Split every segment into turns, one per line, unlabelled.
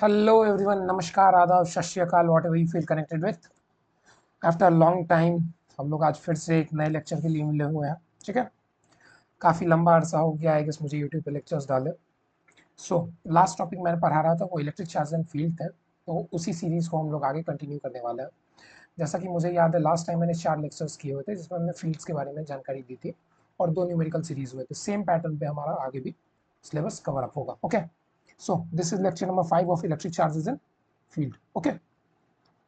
Hello everyone, नमस्कार, आदाब, सत श्री अकाल, what ever you feel connected with. After long time हम लोग आज फिर से एक नए लेक्चर के लिए मिले हुए हैं। ठीक है, काफ़ी लंबा अरसा हो गया है कि मुझे यूट्यूब पे लेक्चर्स डाले। सो लास्ट टॉपिक मैंने पढ़ा रहा था वो इलेक्ट्रिक चार्ज एंड फील्ड थे, तो उसी सीरीज़ को हम लोग आगे कंटिन्यू करने वाले हैं। जैसा कि मुझे याद है, लास्ट टाइम मैंने 4 लेक्चर्स किए हुए थे जिसमें हमने फील्ड्स के बारे में जानकारी दी थी और 2 न्यूमेरिकल सीरीज हुए थे। सेम पैटर्न पे हमारा आगे भी सिलेबस कवर अप होगा। Okay, so this is lecture number 5 of electric charges and field. Okay,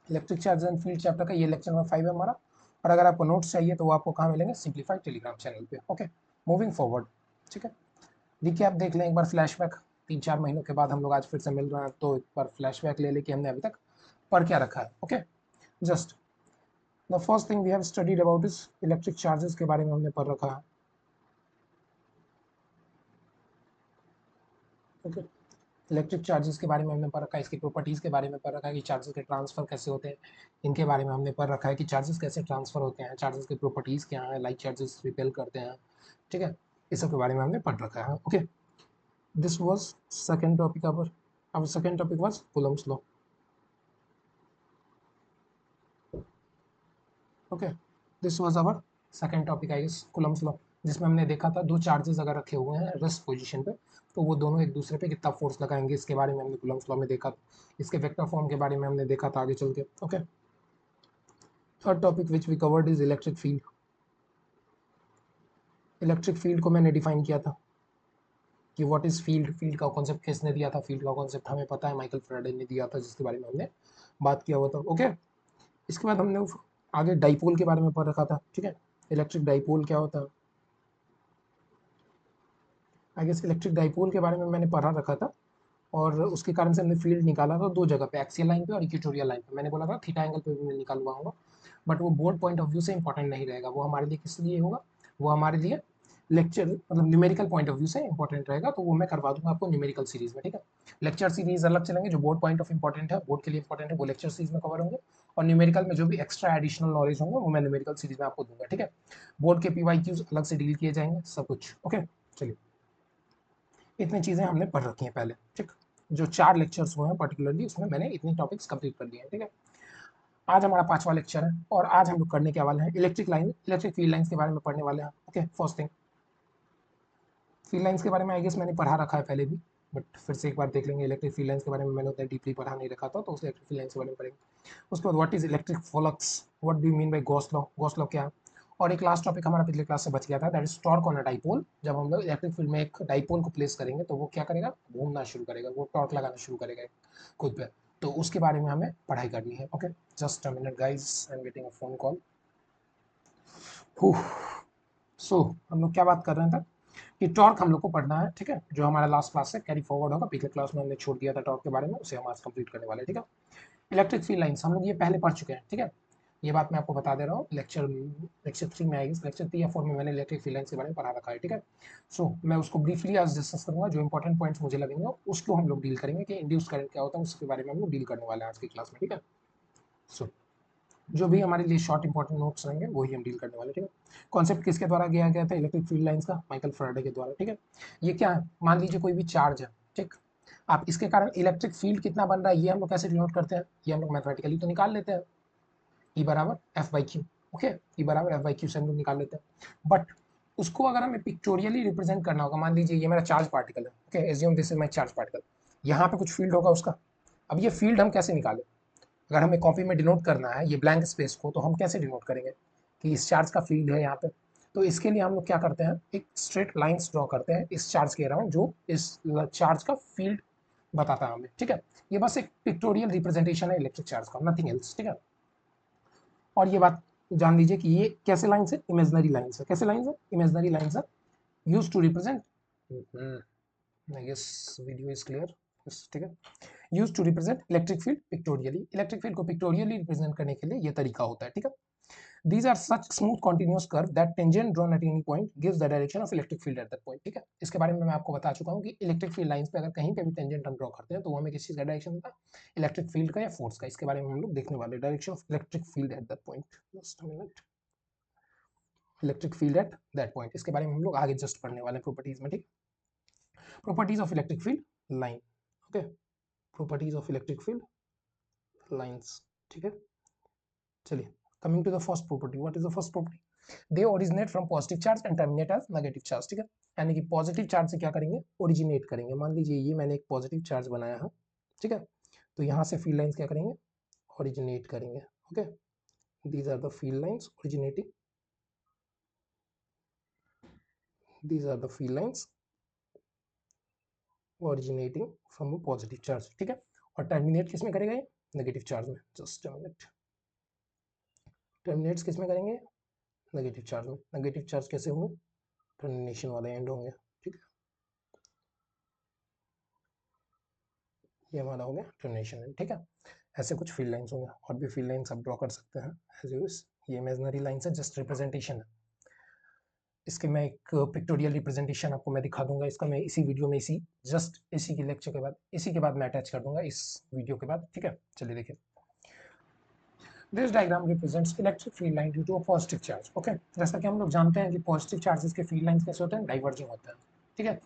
electric charge and field chapter का ये लेक्चर नंबर 5 है हमारा। और अगर आपको नोट्स चाहिए तो वो आपको कहाँ मिलेंगे? सिंप्लीफाइड टेलीग्राम चैनल पे। Okay, moving forward. ठीक है, देखिए आप देख लें एक बार फ्लैशबैक। 3-4 महीनों के बाद हम लोग आज फिर से मिल रहे हैं, तो एक बार फ्लैशबैक ले लें कि हमने अभी तक पढ़ क्या रखा है। Okay, just the first thing we have studied about is electric charges के बारे में हमने पढ़ रखा है। ओके, इलेक्ट्रिक चार्जेस के बारे में हमने पढ़ रखा है, इसकी प्रॉपर्टीज़ के बारे में पढ़ रखा है कि चार्जेस के ट्रांसफ़र कैसे होते हैं, इनके बारे में हमने पढ़ रखा है कि चार्जेस कैसे ट्रांसफ़र होते हैं, चार्जेस की प्रॉपर्टीज़ क्या हैं, लाइक चार्जेस रिपेल करते हैं। ठीक है, इस सब के बारे में हमने पढ़ रखा है। Okay, this was second topic our second topic was Coulomb's law. Okay, this was our second topic I guess, Coulomb's law, जिसमें हमने देखा था दो चार्जेस अगर रखे हुए हैं रेस्ट पोजीशन पे तो वो दोनों एक दूसरे पे कितना फोर्स लगाएंगे, इसके बारे में हमने Coulomb's law में देखा। इसके वेक्टर फॉर्म के बारे में हमने देखा था आगे चल के। Okay, third topic which we covered is electric field. Electric field को मैंने डिफाइन किया था कि व्हाट इज फील्ड। फील्ड का कॉन्सेप्ट किसने दिया था? फील्ड का कॉन्सेप्ट हमें पता है, माइकल फैराडे ने दिया था, जिसके बारे में हमने बात किया हुआ था। ओके, इसके बाद हमने आगे डाइपोल के बारे में पढ़ रखा था। ठीक है, इलेक्ट्रिक डाइपोल क्या होता है? आई गेस इलेक्ट्रिक डाइपोल के बारे में मैंने पढ़ा रखा था और उसके कारण से हमने फील्ड निकाला था दो जगह पे, एक्सियल लाइन पे और इक्वेटोरियल लाइन पे। मैंने बोला था थीटा एंगल पे भी मैं निकालवाऊंगा, बट वो बोर्ड पॉइंट ऑफ व्यू से इंपॉर्टेंट नहीं रहेगा। वो हमारे लिए किस लिए होगा? वो हमारे लिए लेक्चर मतलब न्यूमेरिकल पॉइंट ऑफ व्यू से इंपॉर्टेंट रहेगा, तो वो मैं करवा दूंगा आपको न्यूमेरिकल सीरीज में। ठीक है, लेक्चर सीरीज अलग चलेंगे, जो बोर्ड पॉइंट ऑफ इंपॉर्टेंट है, बोर्ड के लिए इंपॉर्टेंट है, वो लेक्चर सीरीज में कवर होंगे। और न्यूमेरिकल में जो भी एक्स्ट्रा एडिशनल नॉलेज होंगे वो मैं न्यूमेरिकल सीरीज में आपको दूंगा। ठीक है, बोर्ड के पीवाईक्यूज अलग से डील किए जाएंगे, सब कुछ। ओके, चलिए, इतनी चीज़ें हमने पढ़ रखी हैं पहले। ठीक, जो 4 लेक्चर्स हुए हैं पर्टिकुलरली उसमें मैंने इतनी टॉपिक्स कंप्लीट कर लिए हैं। ठीक है, आज हमारा 5वां लेक्चर है और आज हम लोग करने के वाले हैं electric line, electric field lines के बारे में पढ़ने वाले हैं। Okay, first thing, field lines के बारे में आई गेस मैंने पढ़ा रखा है पहले भी, बट फिर से एक बार देख लेंगे। इलेक्ट्रिक फील्ड लाइंस के बारे में मैंने उतना डीपली पढ़ा नहीं रखा था, तो उस इलेक्ट्रिक फील्ड लाइंस के बारे में पढ़ेंगे। उसके बाद what is electric flux, what do you mean bye Gauss law, Gauss law क्या है? और एक लास्ट टॉपिक हमारा पिछले क्लास से बच गया था, that is torque on a dipole. जब हम लोग इलेक्ट्रिक फील्ड में एक डाइपोल को प्लेस करेंगे तो वो क्या करेगा? घूमना शुरू करेगा, वो टॉर्क लगाना शुरू करेगा खुद पे। तो उसके बारे में हमें पढ़ाई करनी है। Okay, just a minute guys, I am getting a phone call. So हम लोग क्या बात कर रहे थे कि टॉर्क हम लोग को पढ़ना है। ठीक है, जो हमारा लास्ट क्लास से कैरी फॉरवर्ड होगा, पिछले क्लास में हमने छोड़ दिया था टॉर्क के बारे में, उसे हम आज कंप्लीट करने वाले हैं। ठीक है, इलेक्ट्रिक फील्ड लाइंस हम लोग ये पहले पढ़ चुके हैं। ठीक है, ये बात मैं आपको बता दे रहा हूँ, लेक्चर लेक्चर 3 में आएगी, लेक्चर 3 या 4 में मैंने इलेक्ट्रिक फील्ड लाइंस के बारे में पढ़ा रखा है। ठीक है, सो मैं उसको ब्रीफली आज डिस्कस करूंगा, जो इंपॉर्टेंट पॉइंट्स मुझे लगेंगे उसको हम लोग डील करेंगे कि इंड्यूस करंट क्या होता है, उसके बारे में हम लोग डील करने वाले हैं आज की क्लास में। ठीक है, सो जो भी हमारे लिए शॉर्ट इंपॉर्टेंट नोट्स रहेंगे वही हम डील करने वाले। ठीक है, कॉन्सेप्ट किसके द्वारा किया गया था? इलेक्ट्रिक फील्ड लाइंस का, माइकल फैराडे के द्वारा। ठीक है, ये क्या है? मान लीजिए कोई भी चार्ज है। ठीक, आप इसके कारण इलेक्ट्रिक फील्ड कितना बन रहा है ये हम लोग कैसे डिनोट करते हैं? ये हम लोग मैथमेटिकली तो निकाल लेते हैं, ई बराबर एफ बाई क्यू। ओके, ई बराबर एफ बाई क्यू से हम लोग निकाल लेते हैं, बट उसको अगर हमें पिक्टोरियली रिप्रेजेंट करना होगा, मान लीजिए ये मेरा चार्ज पार्टिकल है। Okay, assume this is my charge particle, यहाँ पे कुछ फील्ड होगा उसका। अब ये फील्ड हम कैसे निकालें? अगर हमें कॉपी में डिनोट करना है ये ब्लैंक स्पेस को, तो हम कैसे डिनोट करेंगे कि इस चार्ज का फील्ड है यहाँ पे? तो इसके लिए हम लोग क्या करते हैं, एक स्ट्रेट लाइंस ड्रॉ करते हैं इस चार्ज के अराउंड, जो इस चार्ज का फील्ड बताता है हमें। ठीक है, ये बस एक पिक्टोरियल रिप्रेजेंटेशन है इलेक्ट्रिक चार्ज का, नथिंग एल्स। ठीक है, और ये बात जान लीजिए कि ये कैसे लाइन्स है? इमेजनरी लाइन्स है। कैसे लाइन्स है? इमेजनरी लाइन्स है, use to represent, I guess video is clear. ठीक है, use to represent electric field pictorially. Electric field को पिक्टोरियली रिप्रेजेंट करने के लिए ये तरीका होता है। ठीक है, these are such smooth continuous curve that tangent drawn at any point gives the direction of electric field at that point। ठीक है, इसके बारे में मैं आपको बता चुका हूँ कि इलेक्ट्रिक फील्ड लाइंस पे अगर कहीं पे भी टेंजेंट हम ड्रॉ करते हैं तो वो हमें किस चीज का डायरेक्शन देता है? इलेक्ट्रिक फील्ड का या फोर्स का। इसके बारे में हम लोग देखने वाले, direction of electric field at that point. Just a minute, electric field at that point, इसके बारे में हम लोग आगे जस्ट पढ़ने वाले हैं प्रॉपर्टीज में। ठीक, properties of electric field line. ओके, properties of electric field lines, ठीक है। चलिए, coming to the first property, what is the first property, they originate from positive charge and terminate as negative charge, ठीक है। यानी कि पॉजिटिव चार्ज से क्या करेंगे, ओरिजिनेट करेंगे। मान लीजिए ये मैंने एक पॉजिटिव चार्ज बनाया है, ठीक है, तो यहाँ से फील्ड लाइंस क्या करेंगे, ओरिजिनेट करेंगे, okay. These are the field lines originating, these are the field lines originating from a positive charge, ठीक है। और टर्मिनेट किस में करेगा, ये नेगेटिव चार्ज में। जस्ट अ मिनट, टर्मिनेट्स किस में करेंगे, नेगेटिव चार्ज में। नेगेटिव चार्ज कैसे होंगे, टर्मिनेशन वाले एंड होंगे, ठीक है। ये हमारा हो गया टर्मिनेशन एंड, ठीक है। ऐसे कुछ फील्ड लाइंस होंगे, और भी फील्ड लाइंस आप ड्रॉ कर सकते हैं एज यू विश। ये इमेजिनरी लाइंस है, जस्ट रिप्रेजेंटेशन है। इसके मैं एक पिक्टोरियल रिप्रेजेंटेशन आपको मैं दिखा दूंगा, इसका मैं इसी वीडियो में, इसी के लेक्चर के बाद, इसी के बाद मैं अटैच कर दूंगा इस वीडियो के बाद, ठीक है। चलिए देखिए, this diagram represents electric field line due to a positive charge, okay. जैसा कि हम लोग जानते हैं कि पॉजिटिव चार्जेस के फील्ड लाइंस कैसे होते हैं, डाइवर्जिंग होते हैं, ठीक है।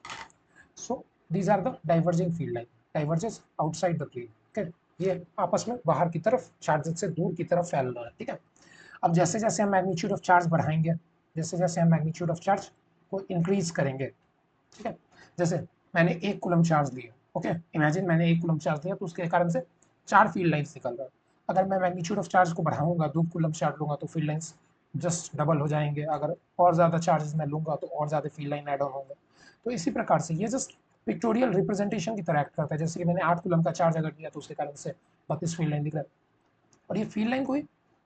So these are the diverging field line, diverges outside the plane, okay. ये आपस में बाहर की तरफ, चार्जेस से दूर की तरफ फैल रहा है, ठीक है। अब जैसे जैसे हम मैग्नीट्यूड ऑफ चार्ज बढ़ाएंगे, जैसे जैसे हम मैग्नीट्यूड ऑफ चार्ज को इंक्रीज करेंगे, ठीक है। जैसे मैंने 1 कूलम चार्ज लिया, ओके, इमेजिन मैंने 1 कूलम चार्ज लिया, तो उसके कारण से 4 फील्ड लाइंस निकल रहा है। अगर मैं मैग्नीट्यूड ऑफ चार्ज को बढ़ाऊंगा, 2 कूलम चार्ज लूंगा, तो फील्ड लाइंस जस्ट डबल हो जाएंगे। अगर और ज़्यादा चार्जेस मैं लूंगा तो और ज़्यादा फील्ड लाइन एड ऑन होंगे। तो इसी प्रकार से ये जस्ट पिक्टोरियल रिप्रेजेंटेशन की तरह एक्ट करता है। जैसे कि मैंने 8 कूलम का चार्ज अगर लिया, तो उसके कारण से 32 फील्ड लाइन दिख रहा है। और ये फील्ड लाइन कोई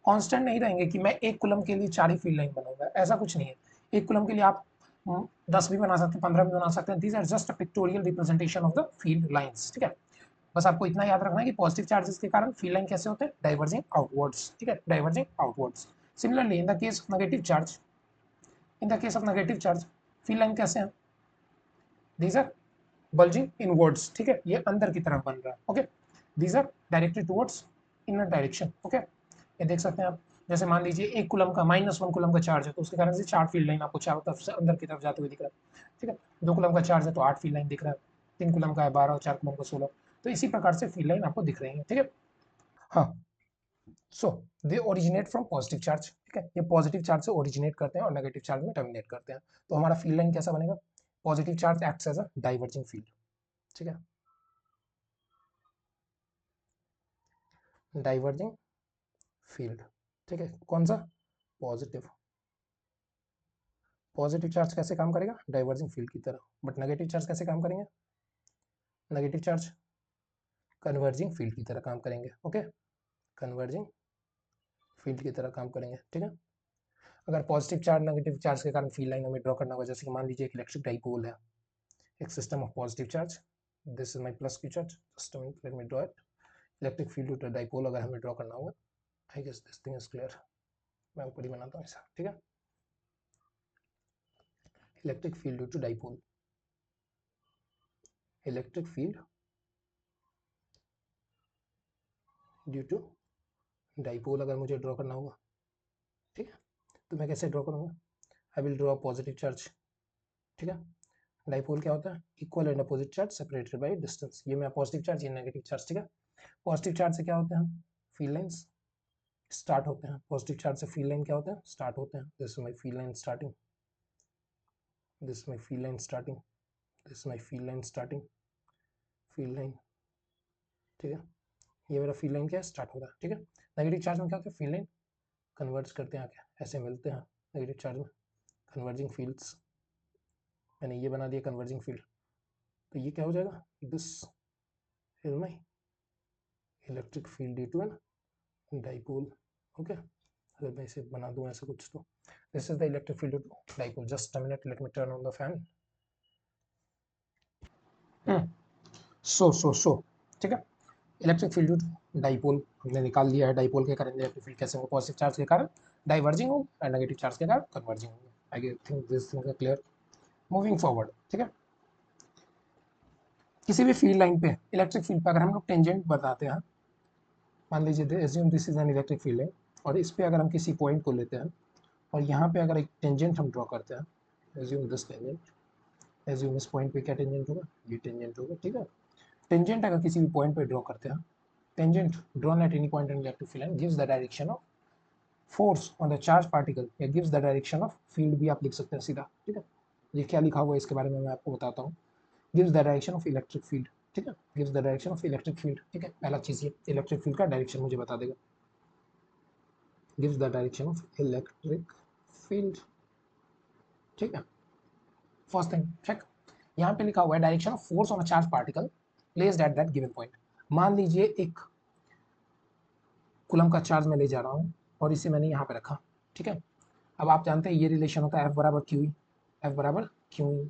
कांस्टेंट नहीं रहेंगे कि मैं 1 कूलम के लिए 4 ही फील्ड लाइन बनाऊंगा, ऐसा कुछ नहीं है। 1 कूलम के लिए आप 10 भी बना सकते हैं, 15 भी बना सकते हैं। These are just a pictorial representation of the field lines, ठीक है। बस आपको इतना याद रखना है कि पॉजिटिव चार्जेस के कारण फील्ड लाइन कैसे होते हैं, डाइवर्जिंग आउटवर्ड्स, ठीक है, diverging outwards. Similarly in the case of negative charge, in the case of negative charge field line कैसे हैं, दीज आर बल्जिंग इनवर्ड्स, ठीक है, ये अंदर की तरफ बन रहा है, okay. These are directed towards inner direction, okay. ये देख सकते हैं आप, जैसे मान लीजिए 1 कूलम का -1 कूलम का चार्ज है, तो उसके कारण से 4 फील्ड लाइन आपको चारों तरफ से अंदर की तरफ जाते हुए दिख रहा है, ठीक है। 2 कूलम का चार्ज है तो 8 फील्ड लाइन दिख रहा है, 3 कूलम का है 12, और 4 कूलम का 16। तो इसी प्रकार से फील्ड लाइन आपको दिख रही है, ठीक है। हाँ, so they originate from positive charge, ठीक है। ये पॉजिटिव चार्ज से ओरिजिनेट करते हैं और नेगेटिव चार्ज में टर्मिनेट करते हैं। तो हमारा फील्ड लाइन कैसा बनेगा, positive charge acts as a diverging field, ठीक है, डाइवर्जिंग फील्ड, ठीक है। कौन सा, पॉजिटिव। पॉजिटिव चार्ज कैसे काम करेगा, डाइवर्जिंग फील्ड की तरह। बट नेगेटिव चार्ज कैसे काम करेंगे, नेगेटिव चार्ज कन्वर्जिंग फील्ड की तरह काम करेंगे, ओके, कन्वर्जिंग फील्ड की तरह काम करेंगे, ठीक है। अगर पॉजिटिव चार्ज नेगेटिव चार्ज के कारण फील्ड लाइन हमें ड्रॉ करना होगा, जैसे कि मान लीजिए एक इलेक्ट्रिक डाइपोल है, एक system of positive charge, this is my plus q charge, just a minute, let me draw it. Electric field to dipole अगर हमें ड्रॉ करना होगा, I guess this thing is clear, मैं ऊपर ही बनाता हूँ ऐसा, ठीक है। Electric field to dipole, electric field due to dipole अगर मुझे ड्रॉ करना होगा, ठीक है, तो मैं कैसे ड्रॉ करूँगा, I will draw positive charge, ठीक है। डाइपोल क्या होता है, equal and opposite charge separated by distance. ये मैं पॉजिटिव चार्ज, ये नेगेटिव चार्ज, ठीक है। पॉजिटिव चार्ज से क्या होते हैं, फील्ड लाइंस स्टार्ट होते हैं। पॉजिटिव चार्ज से फील्ड लाइन क्या होते हैं, स्टार्ट होते हैं। This is my field line starting, this is my field line starting, this is my field line starting, field line, ठीक है। ये मेरा फील्ड लाइन क्या है, स्टार्ट हो रहा है, ठीक है। नेगेटिव चार्ज में क्या होता है, फील्ड लाइन कन्वर्ट्स करते हैं आके, ऐसे मिलते हैं नेगेटिव चार्ज में, कन्वर्जिंग फील्ड्स। मैंने ये बना दिया कन्वर्जिंग फील्ड, तो ये क्या हो जाएगा, this is my electric field due to an dipole, okay. अगर मैं इसे बना दूं ऐसा कुछ, तो this is the electric field due to dipole. Just a minute, let me turn on the fan. So ठीक है, electric field due to dipole हमने निकाल लिया है। डाइपोल के कारण इलेक्ट्रिक फील्ड कैसे होगा, पॉजिटिव चार्ज के कारण डाइवर्जिंग हो और नेगेटिव चार्ज के कारण कन्वर्जिंग होगा। आई think this thing is clear. Moving forward, ठीक है, किसी भी फील्ड लाइन पे, इलेक्ट्रिक फील्ड पे अगर हम लोग टेंजेंट बताते हैं, मान लीजिए assume this is an electric field है, और इस पे अगर हम किसी पॉइंट को लेते हैं और यहाँ पे अगर एक टेंजेंट हम ड्रॉ करते हैं, एज्यूम दिस टेंजेंट, एज्यूम इस पॉइंट पे क्या टेंजेंट होगा, ये टेंजेंट होगा, ठीक है। टेंजेंट अगर किसी भी पॉइंट पे ड्रॉ करते हैं, tangent drawn at any point in electric field line gives the direction of force on the charge particle या gives the direction of field भी आप लिख सकते हैं सीधा, ठीक है। ये क्या लिखा हुआ है इसके बारे में मैं आपको बताता हूँ। Gives the direction of electric field, ठीक है, gives the direction of electric field, ठीक है। पहला चीज ये इलेक्ट्रिक फील्ड का डायरेक्शन मुझे बता देगा, gives the direction of electric field, ठीक है। फर्स्ट थिंग चेक, यहाँ पे लिखा हुआ है direction of force on a charge particle placed at that given point. मान लीजिए एक कूलम का चार्ज मैं ले जा रहा हूँ और इसे मैंने यहाँ पे रखा, ठीक है। अब आप जानते हैं ये रिलेशन होता है F बराबर क्यू, एफ बराबर क्यू।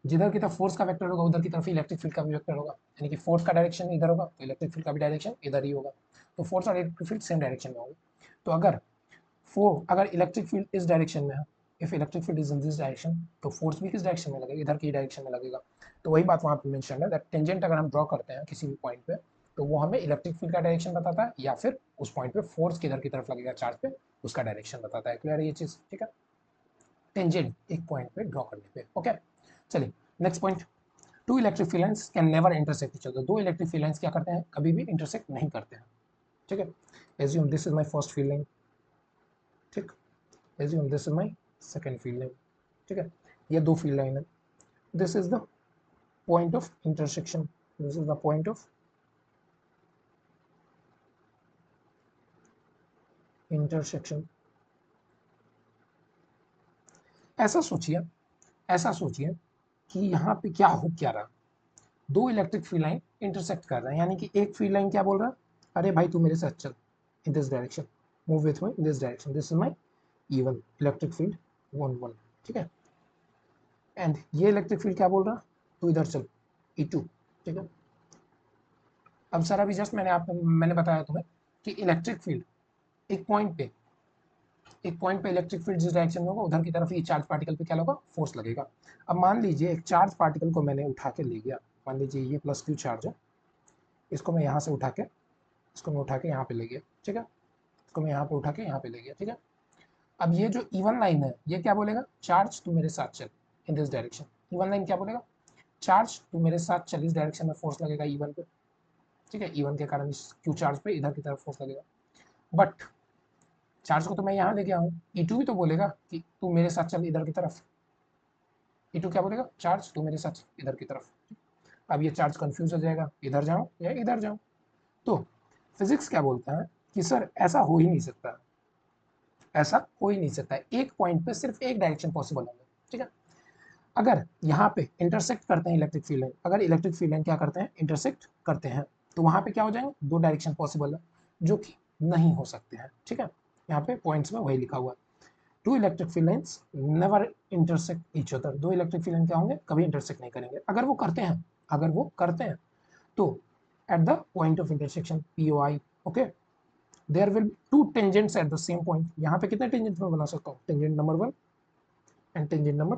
जिधर की तरफ फोर्स का वेक्टर होगा उधर की तरफ इलेक्ट्रिक फील्ड का भी वेक्टर होगा, यानी कि फोर्स का डायरेक्शन इधर होगा तो इलेक्ट्रिक फील्ड का भी डायरेक्शन इधर ही होगा। तो फोर्स और इलेक्ट्रिक फील्ड सेम डायरेक्शन में होंगे। तो अगर इलेक्ट्रिक फील्ड इस डायरेक्शन में है, if electric field is in this direction, तो फोर्स भी किस डायरेक्शन में लगेगा, इधर की डायरेक्शन में लगेगा। तो वही बात वहाँ पे मेंशन है दैट टेंजेंट अगर हम ड्रॉ करते हैं किसी भी पॉइंट पे, तो वो हमें इलेक्ट्रिक फील्ड का डायरेक्शन बताता है या फिर उस पॉइंट पे फोर्स किधर की तरफ लगेगा चार्ज पे उसका डायरेक्शन बताता है। क्लियर है ये चीज, ठीक है। टेंजेंट एक पॉइंट पे ड्रॉ करने पे, ओके। चलिए next point, two electric field lines can never intersect each other. दो इलेक्ट्रिक फील्ड लाइंस क्या करते हैं, कभी भी इंटरसेक्ट नहीं करते हैं, ठीक है। Assume this is my first field line, ठीक। Assume this is my second field line, ठीक है। ये दो फील्ड लाइन है, this is the point of intersection, this is the point of intersection. ऐसा सोचिए, ऐसा सोचिए कि यहाँ पे क्या हो क्या रहा, दो इलेक्ट्रिक फील्ड लाइन इंटरसेक्ट कर रहे हैं, यानी कि एक फील्ड लाइन क्या बोल रहा है, अरे भाई तू मेरे साथ चल इन this direction, move with me in this direction, this is my E1 electric field 1 1, ठीक है। एंड ये इलेक्ट्रिक फील्ड क्या बोल रहा, तू इधर चल E2, ठीक है। अब सर अभी जस्ट मैंने बताया तुम्हें कि इलेक्ट्रिक फील्ड एक पॉइंट पे, एक पॉइंट पे इलेक्ट्रिक फील्ड जिस डायरेक्शन में होगा उधर की तरफ ये चार्ज पार्टिकल पे क्या होगा, फोर्स लगेगा। अब मान लीजिए एक चार्ज पार्टिकल को मैंने उठा के ले गया, मान लीजिए ये प्लस क्यू चार्ज है, इसको मैं यहाँ से उठा के, इसको मैं उठा के यहाँ पे ले गया, ठीक है। इसको मैं यहाँ पे उठा के यहाँ पे ले गया, ठीक है। अब ये जो E1 लाइन है ये क्या बोलेगा, चार्ज तू मेरे साथ चल इन दिस डायरेक्शन। E1 लाइन क्या बोलेगा, चार्ज तू मेरे साथ चल इस डायरेक्शन में, फोर्स लगेगा E1 पे, ठीक है। E1 के कारण इस क्यू चार्ज पे इधर की तरफ फोर्स लगेगा। बट चार्ज को तो मैं यहाँ ले गया हूँ, E2 भी तो बोलेगा कि तू मेरे साथ चल इधर की तरफ। E2 क्या बोलेगा, चार्ज तू मेरे साथ इधर की तरफ। अब ये चार्ज कंफ्यूज हो जाएगा, इधर जाऊँ या इधर जाऊँ। तो फिजिक्स क्या बोलता है कि सर ऐसा हो ही नहीं सकता, ऐसा हो ही नहीं सकता है, एक पॉइंट पे सिर्फ एक डायरेक्शन पॉसिबल होगा, ठीक है। अगर यहाँ पे इंटरसेक्ट करते हैं इलेक्ट्रिक फील्ड लाइन, अगर इलेक्ट्रिक फील्ड लाइन क्या करते हैं, इंटरसेक्ट करते हैं, तो वहाँ पे क्या हो जाएंगे, दो डायरेक्शन पॉसिबल है जो कि नहीं हो सकते हैं, ठीक है। यहाँ पे पॉइंट्स में वही लिखा हुआ है, two electric field lines never intersect each other. दो इलेक्ट्रिक फील्ड लाइन क्या होंगे, कभी इंटरसेक्ट नहीं करेंगे। अगर वो करते हैं, अगर वो करते हैं तो at the point of intersection POI, okay, there will two tangents at the same point. यहाँ पे कितने टेंजेंट्स में बना सकता हूँ, tangent number 1 and tangent number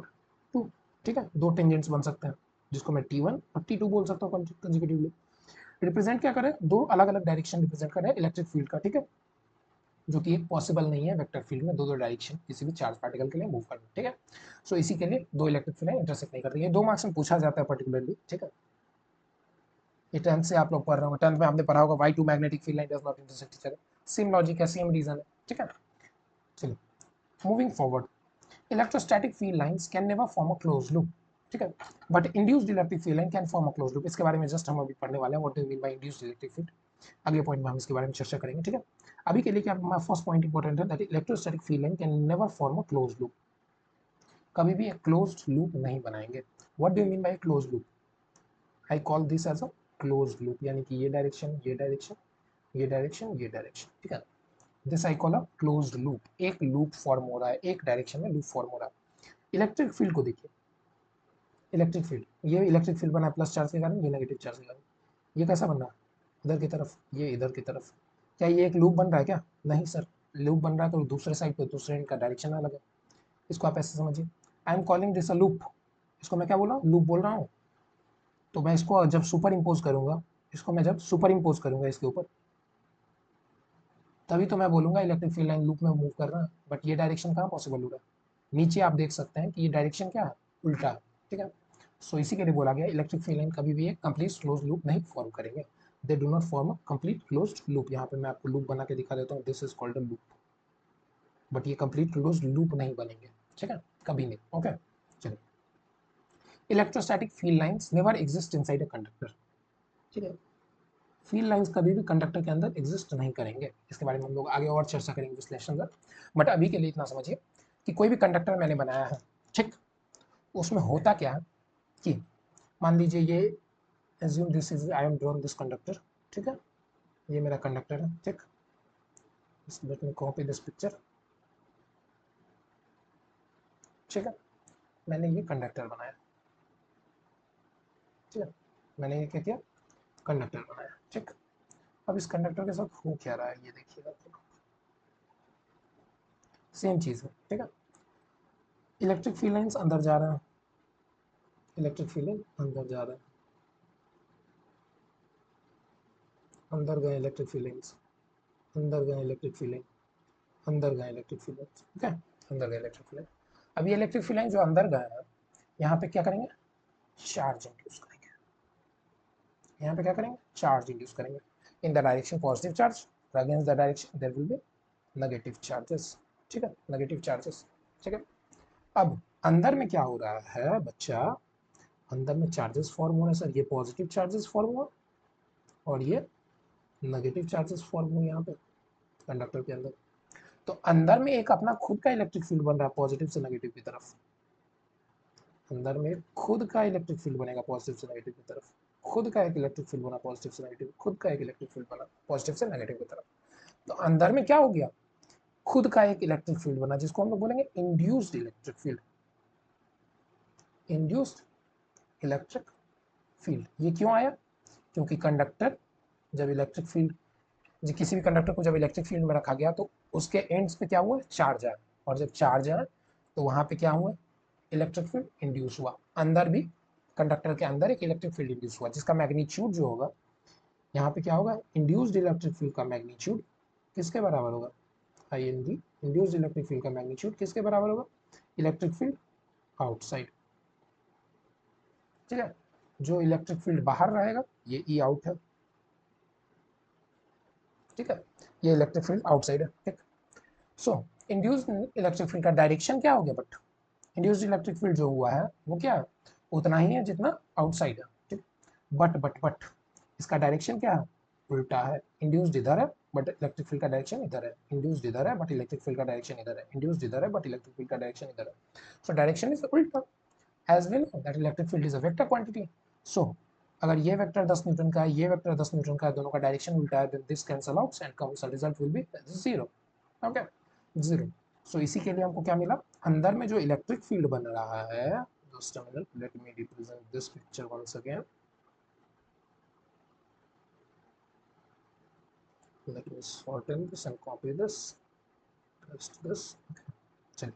2, ठीक है। दो टेंजेंट्स बन सकते हैं जिसको मैं T1 और T2 बोल सकता हूँ कंसेक्यूटिवली। रिप्रेजेंट क्या करें, दो अलग अलग डायरेक्शन रिप्रेजेंट करें इलेक्ट्रिक फील्ड का, ठीक है, जो कि एक पॉसिबल नहीं है वेक्टर फील्ड में दो दो डायरेक्शन किसी भी चार्ज पार्टिकल के लिए मूव करना, ठीक है। सो इसी के लिए दो इलेक्ट्रिक फील्ड इंटरसेक्ट नहीं करती है, 2 मार्क्स में पूछा जाता है पर्टिकुलरली, ठीक है। ये 10th से आप लोग पढ़ रहे हो, 10th में आपने पढ़ा होगा why to magnetic field line does not intersect each other. Same logic है, सेम रीजन है, ठीक है। चलिए moving forward, electrostatic field lines can never form a close loop, ठीक है, but induced electric field line can form a close loop. इसके बारे में जस्ट हम अभी पढ़ने वाले हैं, what do mean by induced electric field. अगले पॉइंट में हम इसके बारे में चर्चा करेंगे, ठीक है। अभी के लिए क्या फर्स्ट पॉइंट इंपॉर्टेंट है that electrostatic field line can never form a close loop, कभी भी एक क्लोज्ड लूप नहीं बनाएंगे। What do you mean by close loop, I call this as a closed loop, यानी कि ये डायरेक्शन ये डायरेक्शन ये डायरेक्शन ये डायरेक्शन, ठीक है। This I call a closed loop, एक लूप फॉर्म हो रहा है, एक डायरेक्शन में लूप फॉर्म हो रहा है। इलेक्ट्रिक फील्ड को देखिए, इलेक्ट्रिक फील्ड, ये इलेक्ट्रिक फील्ड बना है प्लस चार्ज के कारण, ये नेगेटिव चार्ज के कारण। ये कैसा बन रहा है, इधर की तरफ, ये इधर की तरफ। क्या ये एक लूप बन रहा है क्या, नहीं सर, लूप बन रहा है तो दूसरे साइड पे दूसरे एंड का डायरेक्शन अलग है। इसको आप ऐसे समझिए, आई am calling this a loop, इसको मैं क्या बोल रहा हूँ, लूप बोल रहा हूँ। तो मैं इसको जब सुपर इम्पोज करूंगा, इसको मैं जब सुपर इम्पोज करूंगा इसके ऊपर, तभी तो मैं बोलूंगा इलेक्ट्रिक फील्ड लाइन लूप में मूव कर रहा है। बट ये डायरेक्शन कहाँ पॉसिबल हो रहा है, नीचे आप देख सकते हैं कि ये डायरेक्शन क्या है, उल्टा है, ठीक है। सो इसी के लिए बोला गया इलेक्ट्रिक फील्ड लाइन कभी भी एक कंप्लीट क्लोज लूप नहीं फॉर्म करेंगे, they do not form a complete closed loop. यहाँ पे मैं आपको लूप बना के दिखा देता हूँ, this is called a loop, but ये कंप्लीट क्लोज्ड लूप नहीं बनेंगे, ठीक है, कभी नहीं। ओके चलिए, electrostatic field lines never exist inside a conductor, ठीक है, फील्ड लाइंस कभी भी कंडक्टर के अंदर एग्जिस्ट नहीं करेंगे, इसके बारे में हम लोग आगे और चर्चा करेंगे विश्लेषण कर, बट अभी के लिए इतना समझिए कि कोई भी कंडक्टर मैंने बनाया है, ठीक, उसमें होता क्या है कि मान लीजिए ये assume this is I am drawn this conductor, ठीक है, ये मेरा कंडक्टर है, ठीक, let me copy this picture, ठीक है, मैंने ये कंडक्टर बनाया, ठीक है, मैंने ये क्या किया, कंडक्टर बनाया, ठीक। अब इस कंडक्टर के साथ हो क्या रहा है ये देखिएगा, सेम चीज है, ठीक है, इलेक्ट्रिक फील्ड लाइंस अंदर जा रहे हैं, इलेक्ट्रिक फील्ड लाइन अंदर जा रहे हैं, अंदर गए इलेक्ट्रिक फील्ड लाइंस, अंदर गए इलेक्ट्रिक फील्ड लाइन, अंदर गए इलेक्ट्रिक फील्ड लाइंस, ठीक है, अंदर गए इलेक्ट्रिक फील्ड लाइन। अब ये इलेक्ट्रिक फील्ड लाइन जो अंदर गए हैं, यहाँ पे क्या करेंगे, चार्ज इंड्यूस करेंगे, यहाँ पे क्या करेंगे, चार्ज इंड्यूस करेंगे, in the direction positive charge, against the direction there will be negative charges, ठीक है, नेगेटिव चार्जेस, ठीक है। अब अंदर में क्या हो रहा है बच्चा, अंदर में चार्जेस फॉर्म हो रहे हैं सर, ये पॉजिटिव चार्जेस फॉर्म हुआ और ये नेगेटिव चार्जेस फॉर्म हुए यहाँ पे कंडक्टर के अंदर, तो अंदर में एक अपना खुद का इलेक्ट्रिक फील्ड बन रहा है पॉजिटिव से नेगेटिव की तरफ, अंदर में खुद का इलेक्ट्रिक फील्ड बनेगा पॉजिटिव से नेगेटिव की तरफ, खुद का एक इलेक्ट्रिक फील्ड बना पॉजिटिव से नेगेटिव, खुद का एक इलेक्ट्रिक फील्ड बना पॉजिटिव से नेगेटिव की तरफ, तो अंदर में क्या हो गया, खुद का एक इलेक्ट्रिक फील्ड बना जिसको हम लोग बोलेंगे induced electric field, induced electric field. ये क्यों आया, क्योंकि कंडक्टर जब इलेक्ट्रिक फील्ड, किसी भी कंडक्टर को जब इलेक्ट्रिक फील्ड में रखा गया तो उसके एंड्स पे क्या हुआ, चार्ज आया, और जब चार्ज आया तो वहां पे क्या हुआ, इलेक्ट्रिक फील्ड इंड्यूस हुआ, अंदर भी कंडक्टर के अंदर एक इलेक्ट्रिक फील्ड इंड्यूस हुआ जिसका मैग्नीट्यूड जो होगा, यहाँ पे क्या होगा, इंड्यूस्ड इलेक्ट्रिक फील्ड का मैग्नीट्यूड किसके बराबर होगा, I N D, induced electric field का मैग्नीट्यूड किसके बराबर होगा, इलेक्ट्रिक फील्ड आउटसाइड, ठीक है, जो इलेक्ट्रिक फील्ड बाहर रहेगा ये ई आउट है, ठीक है, ये इलेक्ट्रिक फील्ड आउटसाइड है, ठीक। सो इंड्यूस्ड इलेक्ट्रिक फील्ड का डायरेक्शन क्या हो गया, बट इंड्यूस्ड इलेक्ट्रिक फील्ड जो हुआ है वो क्या है, उतना ही है जितना आउटसाइड है, ठीक, बट इसका डायरेक्शन क्या है, उल्टा है, इंड्यूस्ड इधर है बट इलेक्ट्रिक फील्ड का डायरेक्शन इधर है, इंड्यूस्ड इधर है बट इलेक्ट्रिक फील्ड का डायरेक्शन इधर है, इंड्यूस्ड इधर है बट इलेक्ट्रिक फील्ड का डायरेक्शन इधर है, सो डायरेक्शन इज उल्टा, as we know that electric field is a vector quantity, so अगर ये वेक्टर 10 न्यूटन का है, ये वेक्टर 10 न्यूटन का है, दोनों का डायरेक्शन उल्टा है, then this cancel out and comes a result will be 0, okay 0। सो इसी के लिए हमको क्या मिला, अंदर में जो इलेक्ट्रिक फील्ड बन रहा है, just a minute, let me represent this picture once again, let me shorten this and copy this, paste this, चलिए,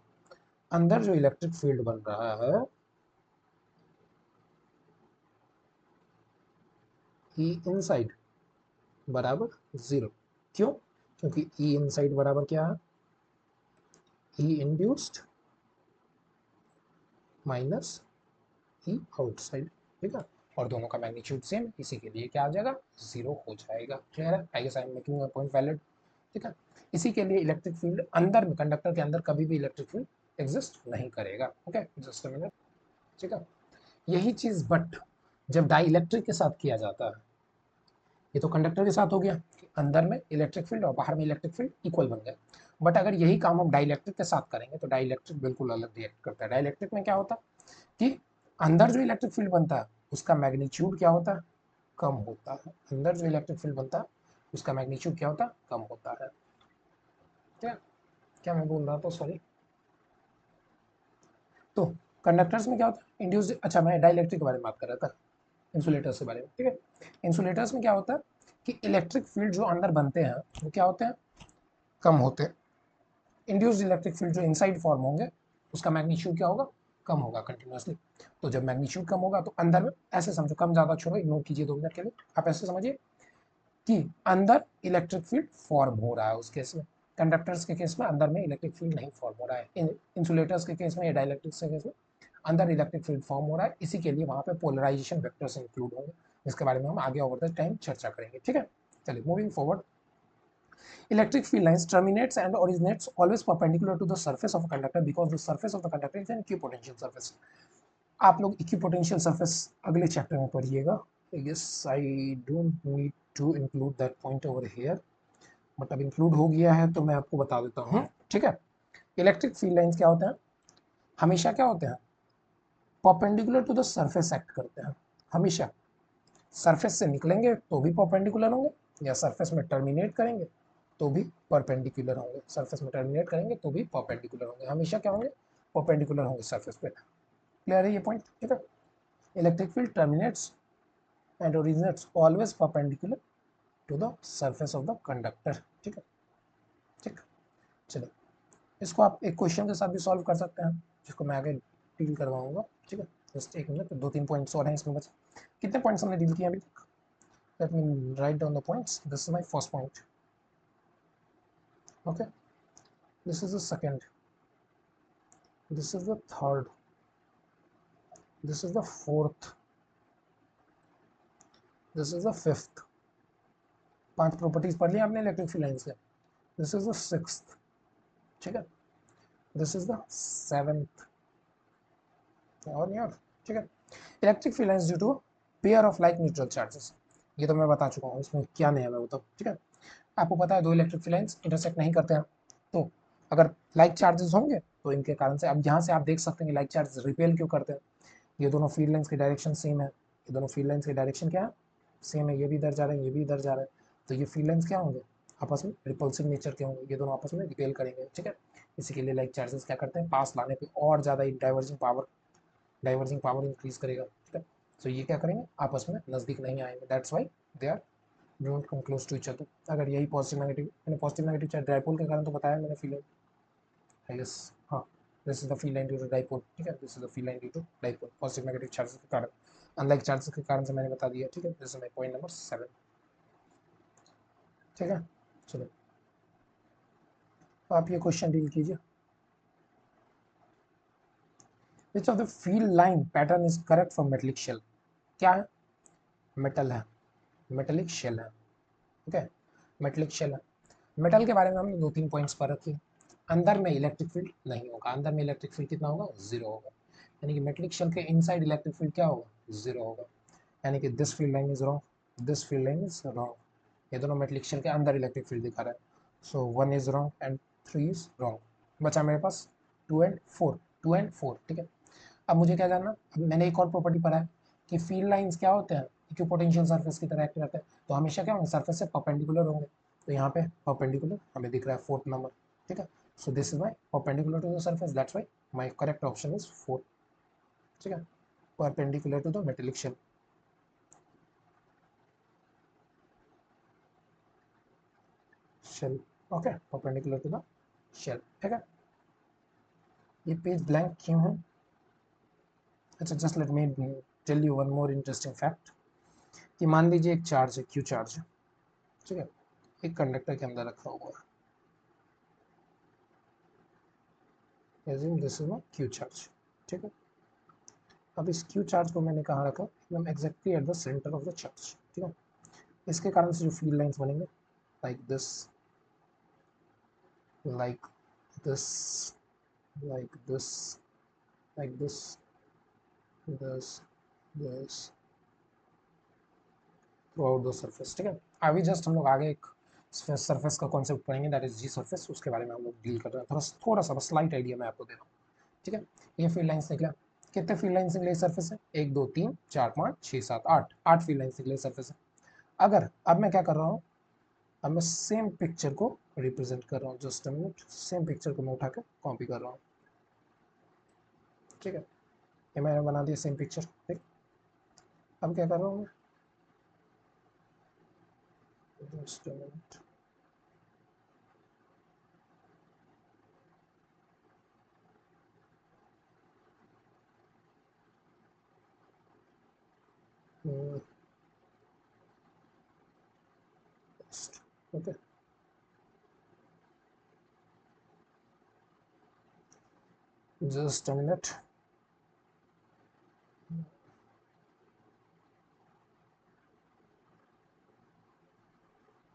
अंदर जो इलेक्ट्रिक फील्ड बन रहा है ई इनसाइड बराबर 0, क्यों, क्योंकि ई इनसाइड बराबर क्या है, ई इंड्यूस्ड माइनस ई आउटसाइड, ठीक है, और दोनों का मैग्नीट्यूड सेम, इसी के लिए क्या आ जाएगा, 0 हो जाएगा, क्लियर है, I guess I am making a point valid, ठीक है। इसी के लिए इलेक्ट्रिक फील्ड अंदर में, कंडक्टर के अंदर कभी भी इलेक्ट्रिक फील्ड एग्जिस्ट नहीं करेगा, ओके, जस्ट अ मिनट, ठीक है। यही चीज बट जब डाई इलेक्ट्रिक के साथ किया जाता है, ये तो कंडक्टर के साथ हो गया कि अंदर में इलेक्ट्रिक फील्ड और बाहर में इलेक्ट्रिक फील्ड इक्वल बन गए, बट अगर यही काम हम डाइलेक्ट्रिक के साथ करेंगे तो डाइलेक्ट्रिक बिल्कुल अलग रिएक्ट करता है। डाइलेक्ट्रिक में क्या होता है कि अंदर जो इलेक्ट्रिक फील्ड बनता है उसका मैग्नीट्यूड क्या होता है, कम होता है, अंदर जो इलेक्ट्रिक फील्ड बनता है उसका मैग्नीट्यूड क्या होता है, कम होता है, क्या क्या मैं बोल रहा था, सॉरी। तो कंडक्टर्स में क्या होता है, इंड्यूस, अच्छा मैं डाइलेक्ट्रिक के बारे में बात कर रहा था, इंसुलेटर्स के बारे में, ठीक है। इंसुलेटर्स में क्या होता है कि इलेक्ट्रिक फील्ड जो अंदर बनते हैं वो क्या होते हैं, कम होते हैं, इंड्यूस्ड इलेक्ट्रिक फील्ड जो इनसाइड फॉर्म होंगे उसका मैग्नीट्यूड क्या होगा, कम होगा कंटिन्यूसली, तो जब मैग्नीट्यूड कम होगा तो अंदर में, ऐसे समझो, कम ज़्यादा छोड़ो, इग्नोर कीजिए 2 मिनट के लिए, आप ऐसे समझिए कि अंदर इलेक्ट्रिक फील्ड फॉर्म हो रहा है उस केस में, कंडक्टर्स के केस में अंदर में इलेक्ट्रिक फील्ड नहीं फॉर्म हो रहा है, इंसुलेटर्स के केस में या डाइलेक्ट्रिक्स के केस में अंदर इलेक्ट्रिक फील्ड फॉर्म हो रहा है, इसी के लिए वहाँ पे पोलराइजेशन वेक्टर्स इंक्लूड होंगे, जिसके बारे में हम आगे ओवर द टाइम चर्चा करेंगे, ठीक है। चलिए moving forward, electric field lines terminates and originates always perpendicular to the surface of a conductor because the surface of the conductor is an equipotential surface. आप लोग इक्विपोटेंशियल सरफेस अगले chapter में पढ़िएगा। Yes, I don't need to include that point over here, but अब include हो गया है तो मैं आपको बता देता हूँ, ठीक है। इलेक्ट्रिक फील्ड लाइंस क्या होते हैं, हमेशा क्या होते हैं, perpendicular to the surface act करते हैं, हमेशा सरफेस से निकलेंगे तो भी परपेंडिकुलर होंगे, या सरफेस में टर्मिनेट करेंगे तो भी परपेंडिकुलर होंगे, सरफेस में टर्मिनेट करेंगे तो भी परपेंडिकुलर होंगे, हमेशा क्या होंगे, परपेंडिकुलर होंगे सरफेस पे। क्लियर है ये पॉइंट, ठीक है। Electric field terminates and originates always perpendicular to the surface of the conductor, ठीक है, ठीक। चलिए इसको आप एक क्वेश्चन के साथ भी सॉल्व कर सकते हैं, जिसको मैं आगे डील करवाऊंगा, ठीक है। जस्ट एक मिनट, 2-3 पॉइंट्स और हैं इसमें बचे। कितने पॉइंट्स हमने डील किए अभी तक, late me write down the points, this is my first point, okay, this is the second, this is the third, this is the fourth, this is the fifth, 5 properties पढ़ ली आपने electric field lines के, this is the sixth, ठीक है, this is the seventh, और नहीं और, ठीक है। Electric field lines due to pair of like neutral charges, ये तो मैं बता चुका हूँ, इसमें क्या नहीं है मैं बताऊँ, ठीक है। आपको पता है दो इलेक्ट्रिक फील्ड लाइंस इंटरसेक्ट नहीं करते हैं, तो अगर लाइक चार्जेस होंगे तो इनके कारण से, अब यहाँ से आप देख सकते हैं कि लाइक चार्जेस रिपेल क्यों करते हैं, ये दोनों फील्ड लाइंस की डायरेक्शन सेम है, ये दोनों फील्ड लाइंस की डायरेक्शन क्या है, सेम है, ये भी इधर जा रहे हैं, ये भी इधर जा रहे हैं, तो ये फील्ड लाइंस क्या होंगे, आपस में रिपल्सिव नेचर के होंगे, ये दोनों आपस में रिपेल करेंगे, ठीक है। इसी के लिए लाइक चार्जेस क्या करते हैं, पास लाने पे और ज़्यादा डाइवर्जिंग पावर इंक्रीज करेगा, ठीक है। तो ये क्या करेंगे, आपस में नज़दीक नहीं आएंगे, that's why they are don't come close to each other. अगर यही पॉजिटिव नेगेटिव, मैंने पॉजिटिव नेगेटिव चार्ज डायपोल के कारण तो बताया मैंने फील्ड, आई गेस, हाँ, this is the field line due to dipole, ठीक है, this is the field line due to dipole, positive negative charges के कारण, अनलाइक चार्जेस के कारण से मैंने बता दिया, ठीक है। This is my point number 7, ठीक है। चलो आप ये क्वेश्चन डील कीजिए, which of the field line pattern is correct for metallic shell, क्या है, मेटल है, मेटेलिक शेल है, ठीक है, मेटेलिक शेल है। मेटल के बारे में हमने 2-3 पॉइंट्स पर रखी, अंदर में इलेक्ट्रिक फील्ड नहीं होगा, अंदर में इलेक्ट्रिक फील्ड कितना होगा, 0 होगा, यानी कि मेटेलिक शेल के इनसाइड इलेक्ट्रिक फील्ड क्या होगा, 0 होगा, यानी कि this field line is wrong, this field line is wrong, ये दोनों मेटेलिक शेल के अंदर इलेक्ट्रिक फील्ड दिखा रहा है, सो 1 is wrong and 3 is wrong, बचा मेरे पास 2 एंड 4, 2 एंड 4, ठीक है। अब मुझे क्या जानना, अब मैंने एक और प्रॉपर्टी पढ़ा है कि फील्ड लाइंस क्या होते हैं, इक्विपोटेंशियल सरफेस की तरह एक्ट करते हैं, तो हमेशा क्या होंगे, सरफेस से परपेंडिकुलर होंगे, तो यहाँ पे परपेंडिकुलर हमें दिख रहा है 4th नंबर, ठीक है। So this is my perpendicular to the surface, that's why my correct option is 4, ठीक है, perpendicular to the metallic shell, shell, okay, perpendicular to the shell, ठीक है। ये पेज ब्लैंक क्यों है, अच्छा, just let me tell you one more interesting fact, कि मान लीजिए एक चार्ज है, क्यू चार्ज है, ठीक है, एक कंडक्टर के अंदर रखा हुआ है, this is my Q charge, ठीक है। अब इस क्यू चार्ज को मैंने कहाँ रखा, एकदम exactly at the centre of the charge, ठीक है। इसके कारण से जो फील्ड लाइंस बनेंगे, like this, like this, like this, like this, this, this, through out the surface, ठीक है। अभी जस्ट हम लोग आगे एक सरफेस का कॉन्सेप्ट पढ़ेंगे, दैट इज जी सरफेस, उसके बारे में हम लोग डील कर रहे हैं, थोड़ा सा बस स्लाइट आइडिया मैं आपको दे रहा हूँ, ठीक है। ये फील्ड लाइंस निकला, कितने फील्ड लाइंस निकले सरफेस है, 1 2 3 4 5 6 7 8, 8 फील्ड लाइंस निकले सरफेस है। अगर अब मैं क्या कर रहा हूँ, अब मैं सेम पिक्चर को रिप्रेजेंट कर रहा हूँ, just a minute, same picture को मैं उठा कर कॉपी कर रहा हूँ, ठीक है, ये मैंने बना दिया सेम पिक्चर, ठीक। अब क्या कर रहा हूँ मैं, just a minute, okay, just a minute,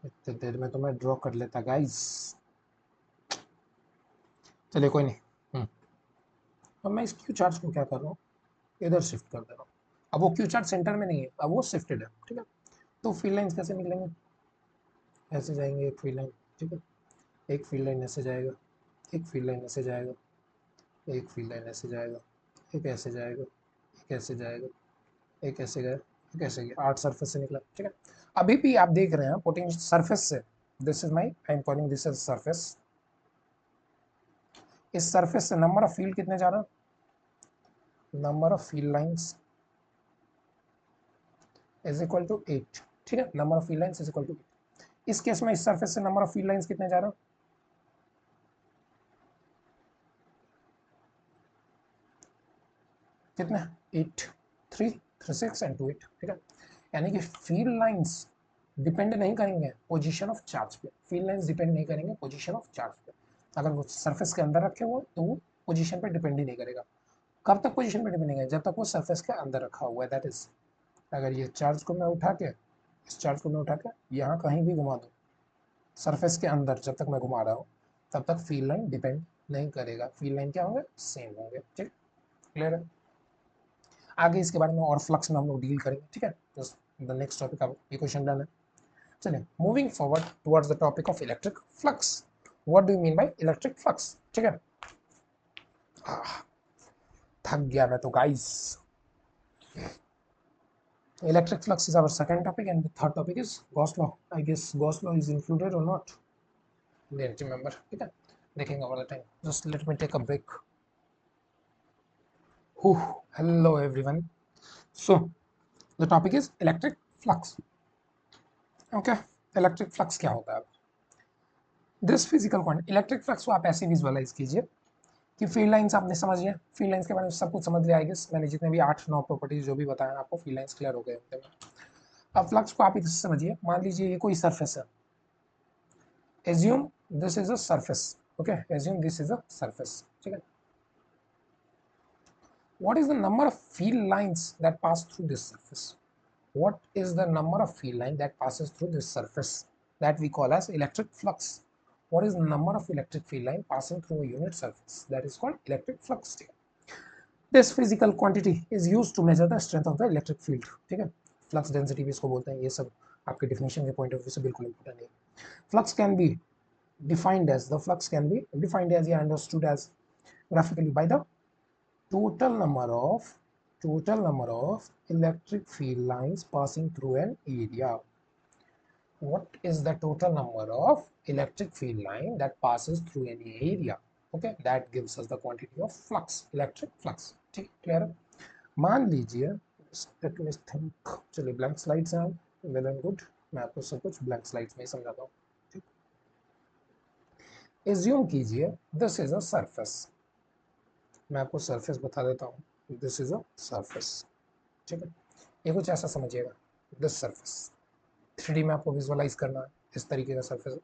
इतनी देर में तो मैं ड्रॉ कर लेता गाइस। चलिए कोई नहीं। अब मैं इस क्यू चार्ज को क्या कर रहा हूँ, इधर शिफ्ट कर दे रहा हूँ। अब वो क्यू चार्ज सेंटर में नहीं है, अब वो शिफ्टेड है, ठीक है। तो फील्ड लाइंस कैसे निकलेंगे, ऐसे जाएंगे एक फील्ड लाइन, ठीक है। एक फील्ड लाइन ऐसे जाएगा, एक फील्ड लाइन ऐसे जाएगा, एक फील्ड लाइन ऐसे जाएगा, एक ऐसे जाएगा, एक ऐसे जाएगा, एक ऐसे गया, एक ऐसे गया, 8 सरफेस से निकला, ठीक है। अभी भी आप देख रहे हैं पोटेंशियल सरफेस से, this is my, I am calling this is surface. इस सरफेस से नंबर ऑफ फील्ड कितने जा रहा है, number of field lines is equal to 8, ठीक है। Number of field lines is equal to 8। इस केस में इस सरफेस से नंबर ऑफ फील्ड लाइंस कितने जा रहा है, कितने, 8, 3, 3 6 एंड 2 8, ठीक है। यानी कि फील्ड लाइंस डिपेंड नहीं करेंगे पोजीशन ऑफ चार्ज पे, फील्ड लाइंस डिपेंड नहीं करेंगे पोजीशन ऑफ चार्ज पे। अगर वो सरफेस के अंदर रखे हुए तो वो पोजीशन पे डिपेंड ही नहीं करेगा। कब तक पोजीशन पे डिपेंड नहीं करेगा, जब तक वो सरफेस के अंदर रखा हुआ है, दैट इज, अगर ये चार्ज को मैं उठा के, इस चार्ज को मैं उठा के यहाँ कहीं भी घुमा दूँ सरफेस के अंदर, जब तक मैं घुमा रहा हूँ तब तक फील्ड लाइन डिपेंड नहीं करेगा, फील्ड लाइन क्या होंगे, सेम होंगे, ठीक, क्लियर है। आगे इसके बारे में और फ्लक्स में हम लोग डील करेंगे, ठीक है। द नेक्स्ट टॉपिक अब ये क्वेश्चन डन है। चलिए moving forward towards the topic of electric flux. What do you mean by electric flux, ठीक है। थक गया मैं तो guys. Electric flux is our second topic and the third topic is Gauss law. I guess Gauss law is included or not, didn't remember, ठीक है, देखेंगे over the time. Just let me take a break. Hello everyone. So the topic is electric flux. Okay, electric flux क्या होता है, this physical quantity electric flux को आप ऐसे visualise कीजिए कि फील्ड लाइंस आपने समझ लिया, फील्ड लाइंस के बारे में सब कुछ समझ लिया, आई गेस मैंने जितने भी 8-9 प्रॉपर्टीज जो भी बताया आपको, फील्ड लाइंस क्लियर हो गए होते हैं। अब फ्लक्स को आप इधर से समझिए, मान लीजिए ये कोई सरफेस है, assume this is a surface, okay, assume this is a surface, ठीक है। what is the number of field lines that pass through this surface, what is the number of field line that passes through this surface, that we call as electric flux. What is the number of electric field line passing through a unit surface, that is called electric flux. This physical quantity is used to measure the strength of the electric field, ठीक है। Flux density भी इसको बोलते हैं, ये सब आपके definition के पॉइंट ऑफ व्यू से बिल्कुल इंपॉर्टेंट नहीं। Flux can be defined as, the flux can be defined as, yeah, understood as graphically by the total number of electric field lines passing through an area. What is the total number of electric field line that passes through any area, okay, that gives us the quantity of flux, electric flux, ठीक, clear है। मान लीजिए, let me think, चलिए blank slides हैं, well and good, मैं आपको सब कुछ ब्लैंक स्लाइड्स में ही समझाता हूँ। एज्यूम कीजिए दिस इज अ सरफेस, मैं आपको सरफेस बता देता हूँ, दिस इज अ सरफेस, ठीक है। ये कुछ ऐसा समझिएगा, दिस सरफेस 3D में आपको विजुअलाइज करना है, इस तरीके का सरफेस,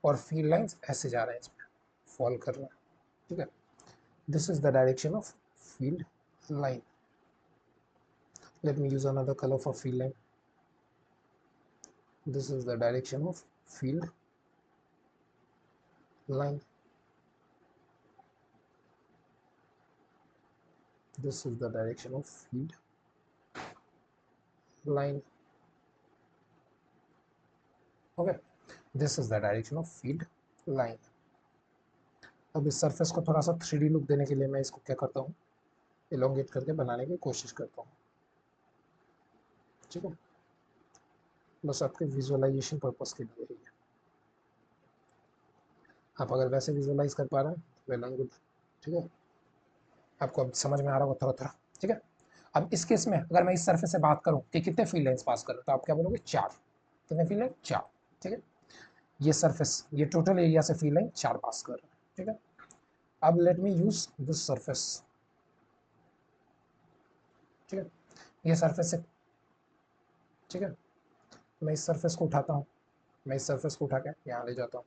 और फील्ड लाइंस ऐसे जा रहे हैं, इसमें फॉल कर रहा है, ठीक है। This is the direction of field line, late me use another colour for field line, this is the direction of field line, this is the direction of field line, okay, this is the direction of field line. अब इस surface को थोड़ा सा 3D look देने के लिए मैं इसको क्या करता हूँ, एलोंगेट करके बनाने की कोशिश करता हूँ, ठीक है, बस आपके विजुअलाइजेशन पर्पस के लिए ही है। आप अगर वैसे विजुअलाइज कर पा रहे हैं वेल एंड गुड, ठीक है, आपको अब समझ में आ रहा होगा थोड़ा थोड़ा, ठीक है। अब इस केस में अगर मैं इस सरफेस से बात करूँ कि कितने फील्ड लाइंस पास कर रहे हो, तो आप क्या बोलोगे, 4, कितने फील्ड लाइन, 4, ठीक है। ये सरफेस, ये टोटल एरिया से फील्ड लाइन 4 पास कर रहे हैं, ठीक है। अब late me use this surface, ठीक है, ये सरफेस से, ठीक है, मैं इस सरफेस को उठाता हूँ, मैं इस सरफेस को उठा के यहाँ ले जाता हूँ।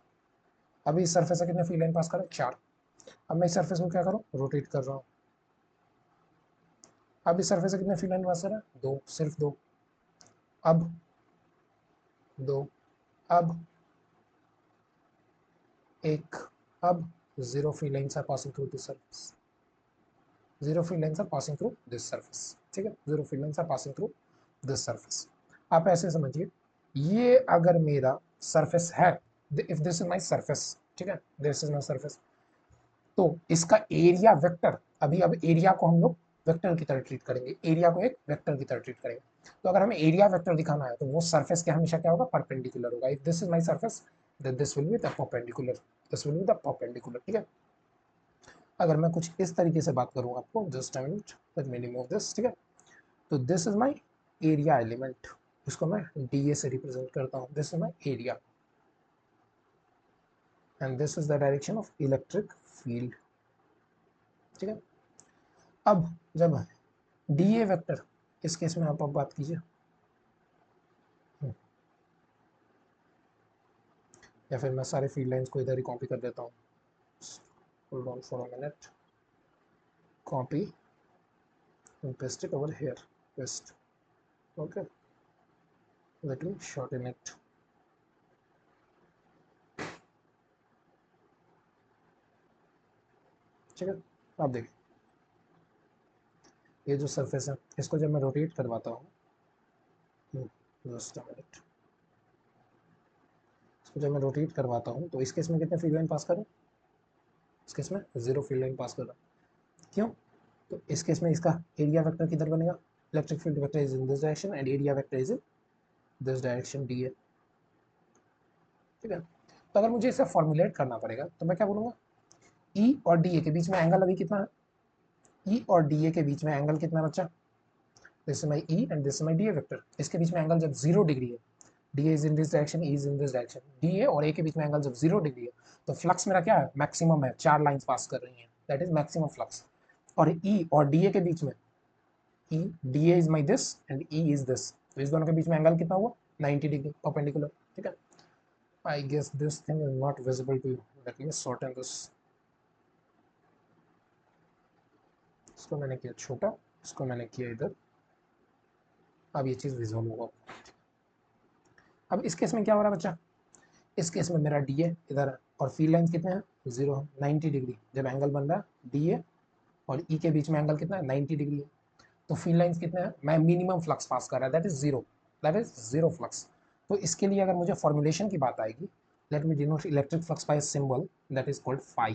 अभी इस सरफेस से कितने फील्ड लाइन पास कर रहा है, 4। अब मैं इस सरफेस को क्या करूँ, रोटेट कर रहा हूँ। अब इस सरफेस से कितने फील्ड लाइन पास कर रहा है, 2, सिर्फ 2, अब 2, अब एक, अब zero free lines are passing through this surface, zero free lines are passing through this surface, ठीक है, zero free lines are passing through this surface. आप ऐसे समझिए, ये अगर मेरा सरफेस है, if this is my surface, ठीक है, दिस इज माई सरफेस, तो इसका एरिया वेक्टर, अभी अब एरिया को हम लोग वेक्टर की तरह ट्रीट करेंगे, एरिया को एक वेक्टर की तरह ट्रीट करेंगे। तो अगर हमें एरिया वेक्टर दिखाना है तो वो सरफेस के हमेशा क्या होगा, परपेंडिकुलर होगा। If this is my surface then this will be the perpendicular, this will be the perpendicular, ठीक है। अगर मैं कुछ इस तरीके से बात करूँ आपको, just a minute, let me remove this, ठीक है। तो this is my area element, इसको मैं डी ए से रिप्रेजेंट करता हूँ, this is my area and this is the direction of electric field, ठीक है। अब जब डी ए वेक्टर, इस केस में आप अब बात कीजिए, या फिर मैं सारे फील्ड लाइंस को इधर ही कॉपी कर देता हूँ, hold on for a minute, copy and paste it over here, paste, okay, let me shorten it, ठीक है। आप देखिए ये जो सरफेस है, इसको जब मैं रोटेट करवाता हूँ, जस्ट अ मिनट, इसको जब मैं रोटेट करवाता हूँ तो इस केस में कितने फील्ड लाइन पास करूँ, इस केस में जीरो फील्ड लाइन पास कर रहा हूँ, क्यों, तो इस केस में इसका एरिया वेक्टर किधर बनेगा, electric field vector is in this direction and area vector is in this direction D A, ठीक है। तो अगर मुझे इसे फॉर्मुलेट करना पड़ेगा तो मैं क्या बोलूँगा, ई और डी ए के बीच में एंगल अभी कितना है, ई और डी ए के बीच में एंगल कितना बचा, this is my E and this is my D A vector, इसके बीच में एंगल जब 0 डिग्री है, D A is in this direction, E is in this direction, D A और ए के बीच में एंगल जब 0 डिग्री है तो फ्लक्स मेरा क्या है, मैक्सिमम है, 4 लाइंस पास कर रही हैं, दैट इज मैक्सिमम फ्लक्स। और ई और डी ए के बीच में, E D A is my this and E is this, तो इस दोनों के बीच में एंगल कितना हुआ, 90 डिग्री परपेंडिकुलर, ठीक है। I guess this thing is not visible to you, let me shorten this, इसको मैंने किया छोटा, इसको मैंने किया इधर, अब ये चीज़ विजुअल होगा। अब इस केस में क्या हो रहा है बच्चा, इस केस में मेरा डी ए इधर है और फील्ड लाइन कितने हैं, 0 है, 90 डिग्री जब एंगल बन रहा है डी ए और ई के बीच में एंगल कितना है, 90 डिग्री है, तो फील्ड लाइंस कितने हैं, मैं मिनिमम फ्लक्स पास कर रहा है, that is zero, that is zero flux. तो इसके लिए अगर मुझे फॉर्मुलेशन की बात आएगी, let me denote electric flux by symbol that is called phi,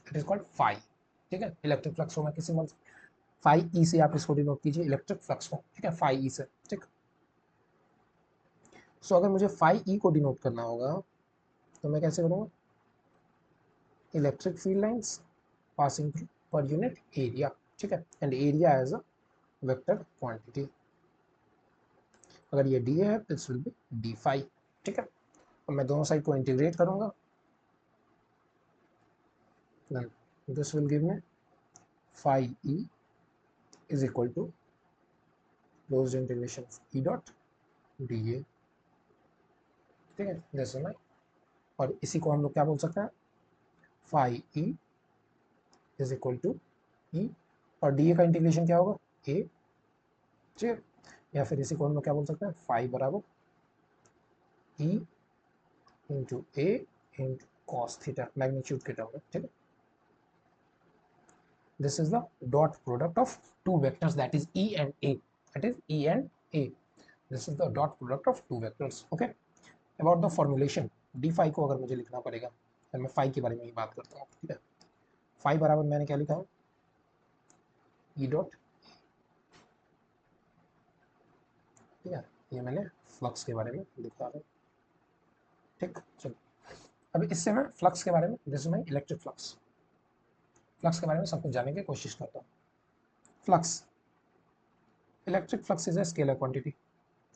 that is called phi, ठीक है। इलेक्ट्रिक फ्लक्स को मैं किस सिंबल, फाई ई से आप इसको डिनोट कीजिए इलेक्ट्रिक फ्लक्स को, ठीक है, फाई ई से, ठीक। सो अगर मुझे फाई ई को डिनोट करना होगा तो मैं कैसे करूँगा, electric field lines passing through per unit area, ठीक है, and area as a vector quantity, अगर ये डी है this will be D phi, ठीक है। और मैं दोनों साइड को इंटीग्रेट करूंगा, then this will give me phi e is equal to closed integration of e dot dA, ठीक है, जैसे मैं, और इसी को हम लोग क्या बोल सकते हैं, phi e is equal to e, और dA का इंटीग्रेशन क्या होगा, a, ठीक है, या फिर इसी को हम लोग क्या बोल सकते हैं, phi बराबर e into a into cos theta, magnitude के टर्म में, ठीक है। This is the dot product of two vectors, that is E and A, that is E and A. This is the dot product of two vectors, okay. About the formulation, d phi को अगर मुझे लिखना पड़ेगा तो मैं phi के बारे में ही बात करता हूँ, ठीक है। phi बराबर मैंने क्या लिखा है, E डॉट, ठीक है, ये मैंने फ्लक्स के बारे में लिखा है, ठीक। चलो अब इससे मैं फ्लक्स के बारे में, this is my electric flux, flux के बारे में सब कुछ जानने की कोशिश करता हूँ। Flux, electric flux is a scalar quantity,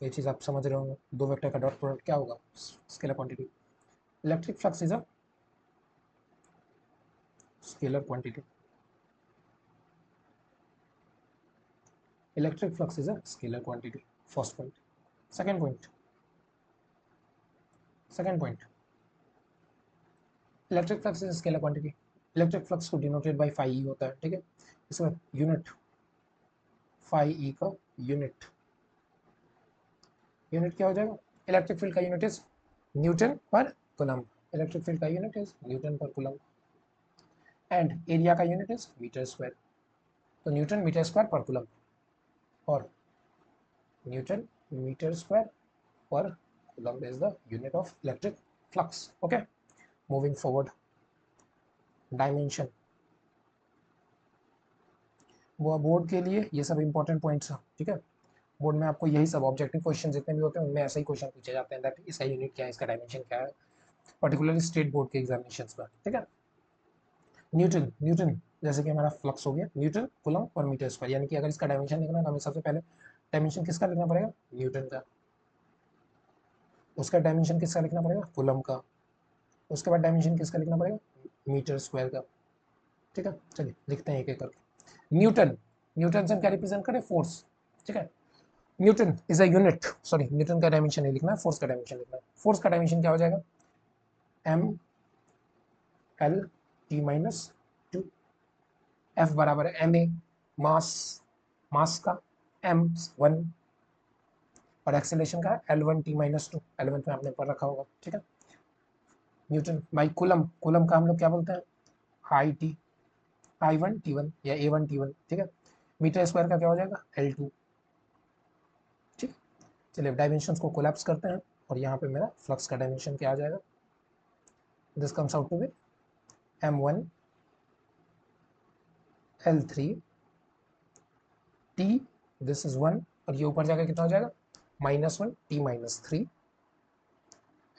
ये चीज़ आप समझ रहे होंगे, दो वेक्टर का डॉट प्रोडक्ट क्या होगा, scalar quantity. Electric flux is a scalar quantity, electric flux is a scalar quantity, first point. Second point, second point, electric flux is a scalar quantity, electric flux को denoted by phi E होता है, ठीक है। इसमें unit, phi E का unit, unit क्या हो जाएगा, इलेक्ट्रिक फील्ड का unit is newton per coulomb, electric field का unit is newton per coulomb and area का यूनिट इज मीटर स्क्वायर। तो newton metre square per coulomb और newton metre square per coulomb is the unit of electric flux. Okay, moving forward, dimension। वो board के लिए ये सब important points हैं, ठीक है। बोर्ड में आपको यही सब ऑब्जेक्टिव क्वेश्चन जितने भी होते हैं उनमें ऐसे ही क्वेश्चन पूछे जाते हैं दैट इसका यूनिट क्या है, इसका डायमेंशन क्या है, पर्टिकुलरली स्टेट बोर्ड के एग्जामिनेशंस में, ठीक है। न्यूटन न्यूटन जैसे कि हमारा फ्लक्स हो गया, न्यूटन कूलम और मीटर स्क्वायर, यानी कि अगर इसका डायमेंशन लिखना है तो हमें सबसे पहले डायमेंशन किसका लिखना पड़ेगा, न्यूटन का। उसका डायमेंशन किसका लिखना पड़ेगा, कूलम का। उसके बाद डायमेंशन किसका लिखना पड़ेगा, मीटर स्क्वायर का, ठीक है। चलिए लिखते हैं एक एक करके। न्यूटन, न्यूटन से हम क्या रिप्रेजेंट करें, फोर्स, ठीक है। Newton is a unit, sorry Newton का डायमेंशन नहीं लिखना है, फोर्स का डायमेंशन लिखना है। फोर्स का डायमेंशन क्या हो जाएगा, M L T minus two. F बराबर है एम ए, मास, मास का, एम वन, और एक्सेलेरेशन का L one T minus two, L one में आपने पढ़ रखा होगा, ठीक है। न्यूटन बाई कूलम, कूलम का हम लोग क्या बोलते हैं, I T, I one T one या ए वन टी वन, ठीक है। मीटर स्क्वायर का क्या हो जाएगा, एल टू, ठीक। चलिए डायमेंशंस को कोलैप्स करते हैं और यहाँ पे मेरा फ्लक्स का डायमेंशन क्या आ जाएगा, this comes out to be M one L three T, this is one, और ये ऊपर जाकर कितना हो जाएगा, minus one T minus three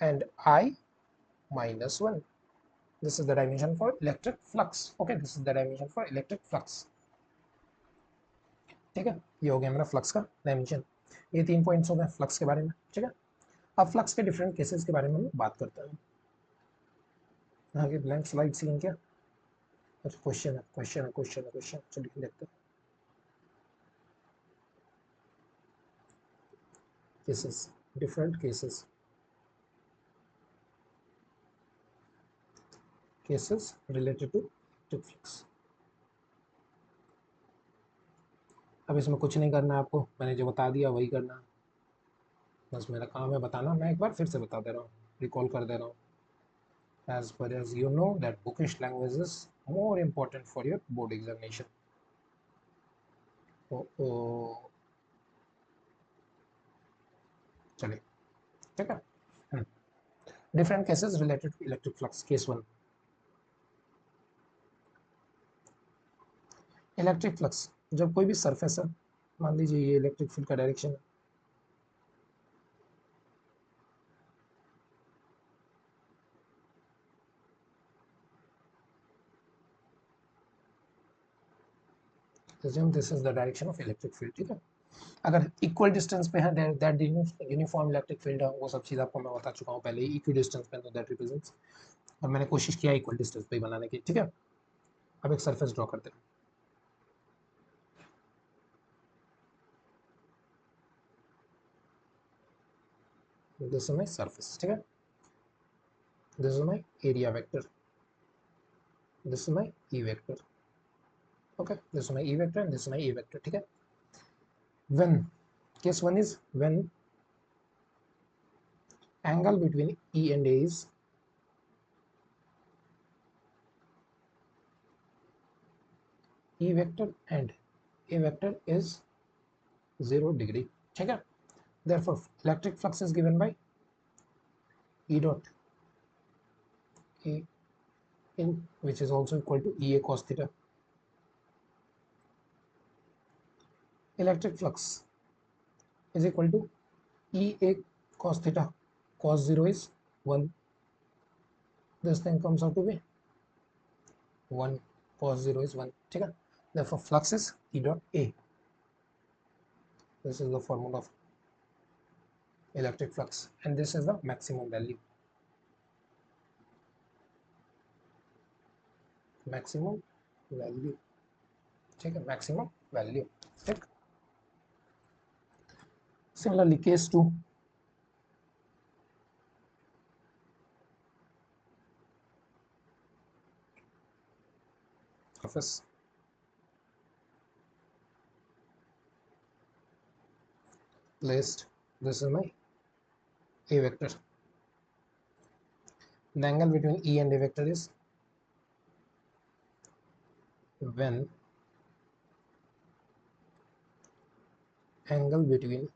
and I minus 1. This is the dimension for electric flux. Okay, this is the dimension for electric flux. ठीक है, ये हो गया मेरा फ्लक्स का डायमेंशन। ये 3 पॉइंट्स हो गए फ्लक्स के बारे में, ठीक है। अब फ्लक्स के डिफरेंट केसेस के बारे में हम बात करते हैं। यहाँ की ब्लैंक स्लाइड सी क्या, अच्छा क्वेश्चन है, क्वेश्चन है, क्वेश्चन है, क्वेश्चन, चलिए देखते हैं। Cases, different cases, cases related to electric flux. अब इसमें कुछ नहीं करना है आपको, मैंने जो बता दिया वही करना है, बस मेरा काम है बताना। मैं एक बार फिर से बता दे रहा हूँ, रिकॉल कर दे रहा हूँ। As far as you know that bookish language is more important for your board examination. चलिए ठीक है। Different cases related to electric flux. Case one, electric flux. जब कोई भी सरफेस है, मान लीजिए ये इलेक्ट्रिक फील्ड का डायरेक्शन है, this is the direction of electric field, ठीक है। अगर इक्वल डिस्टेंस पे है दैट यूनिफॉर्म इलेक्ट्रिक फील्ड है, वो सब चीज़ आपको मैं बता चुका हूँ पहले ही, इक्वल डिस्टेंस पे तो दैट रिप्रेजेंट्स, और मैंने कोशिश किया इक्वल डिस्टेंस पे बनाने की, ठीक है। अब एक सरफेस ड्रॉ करते हैं, दिस इज माय सरफेस, ठीक है। This is my area vector, this is my E vector, okay, this is my e vector and this is my a vector, ठीक है। when, case one is when angle between e and a is e vector and a vector is 0 degree, ठीक है। therefore electric flux is given by e dot a in which is also equal to ea cos theta. Electric flux is equal to ea cos theta, cos 0 is 1, this thing comes out to be 1, cos 0 is 1, ठीक है। therefore flux is e dot a, this is the formula of electric flux and this is the maximum value, maximum value, ठीक है, maximum value, ठीक। similarly case 2, surface placed, this is my a vector, The angle between E and A vector is when angle between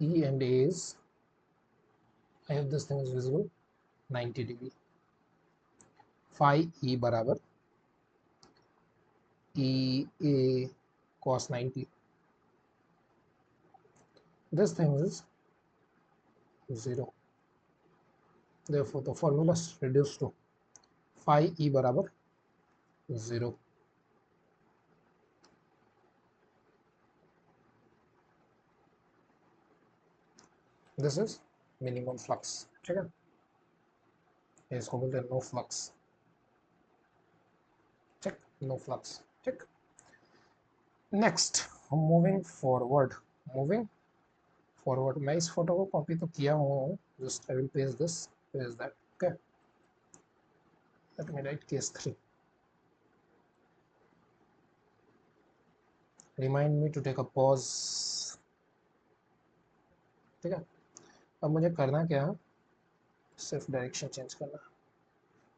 E and A is, I hope this thing is visible, 90 degree. Phi E बराबर E A cos 90. This thing is 0. Therefore, the formula is reduced to phi E बराबर 0. This is minimum flux. ठीक है, इसको बोलते हैं no flux. ठीक, no flux. ठीक, next moving forward. Moving forward. मैं इस फोटो को कॉपी तो किया हूँ, just I will paste this, paste that. Okay, let me write case 3. Remind me to take a pause. ठीक है, अब मुझे करना क्या है, सिर्फ डायरेक्शन चेंज करना,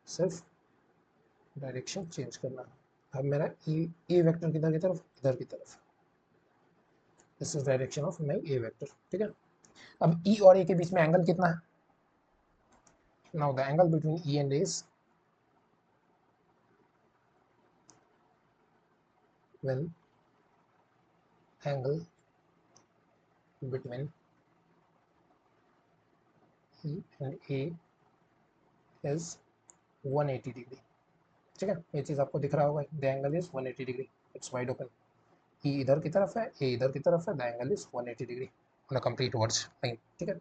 सिर्फ डायरेक्शन चेंज करना. अब मेरा ए वेक्टर किधर की तरफ, इधर की तरफ. This is direction of my A vector. ठीक है, अब ई और ए के बीच में एंगल कितना है. Now the angle between E and A is when angle between E and A is 180 degree. ठीक है, ये चीज़ आपको दिख रहा होगा, the angle is 180 degree. It's wide open. E इधर की तरफ है, ए इधर की तरफ है, the angle is 180 degree on a complete words line. ठीक है,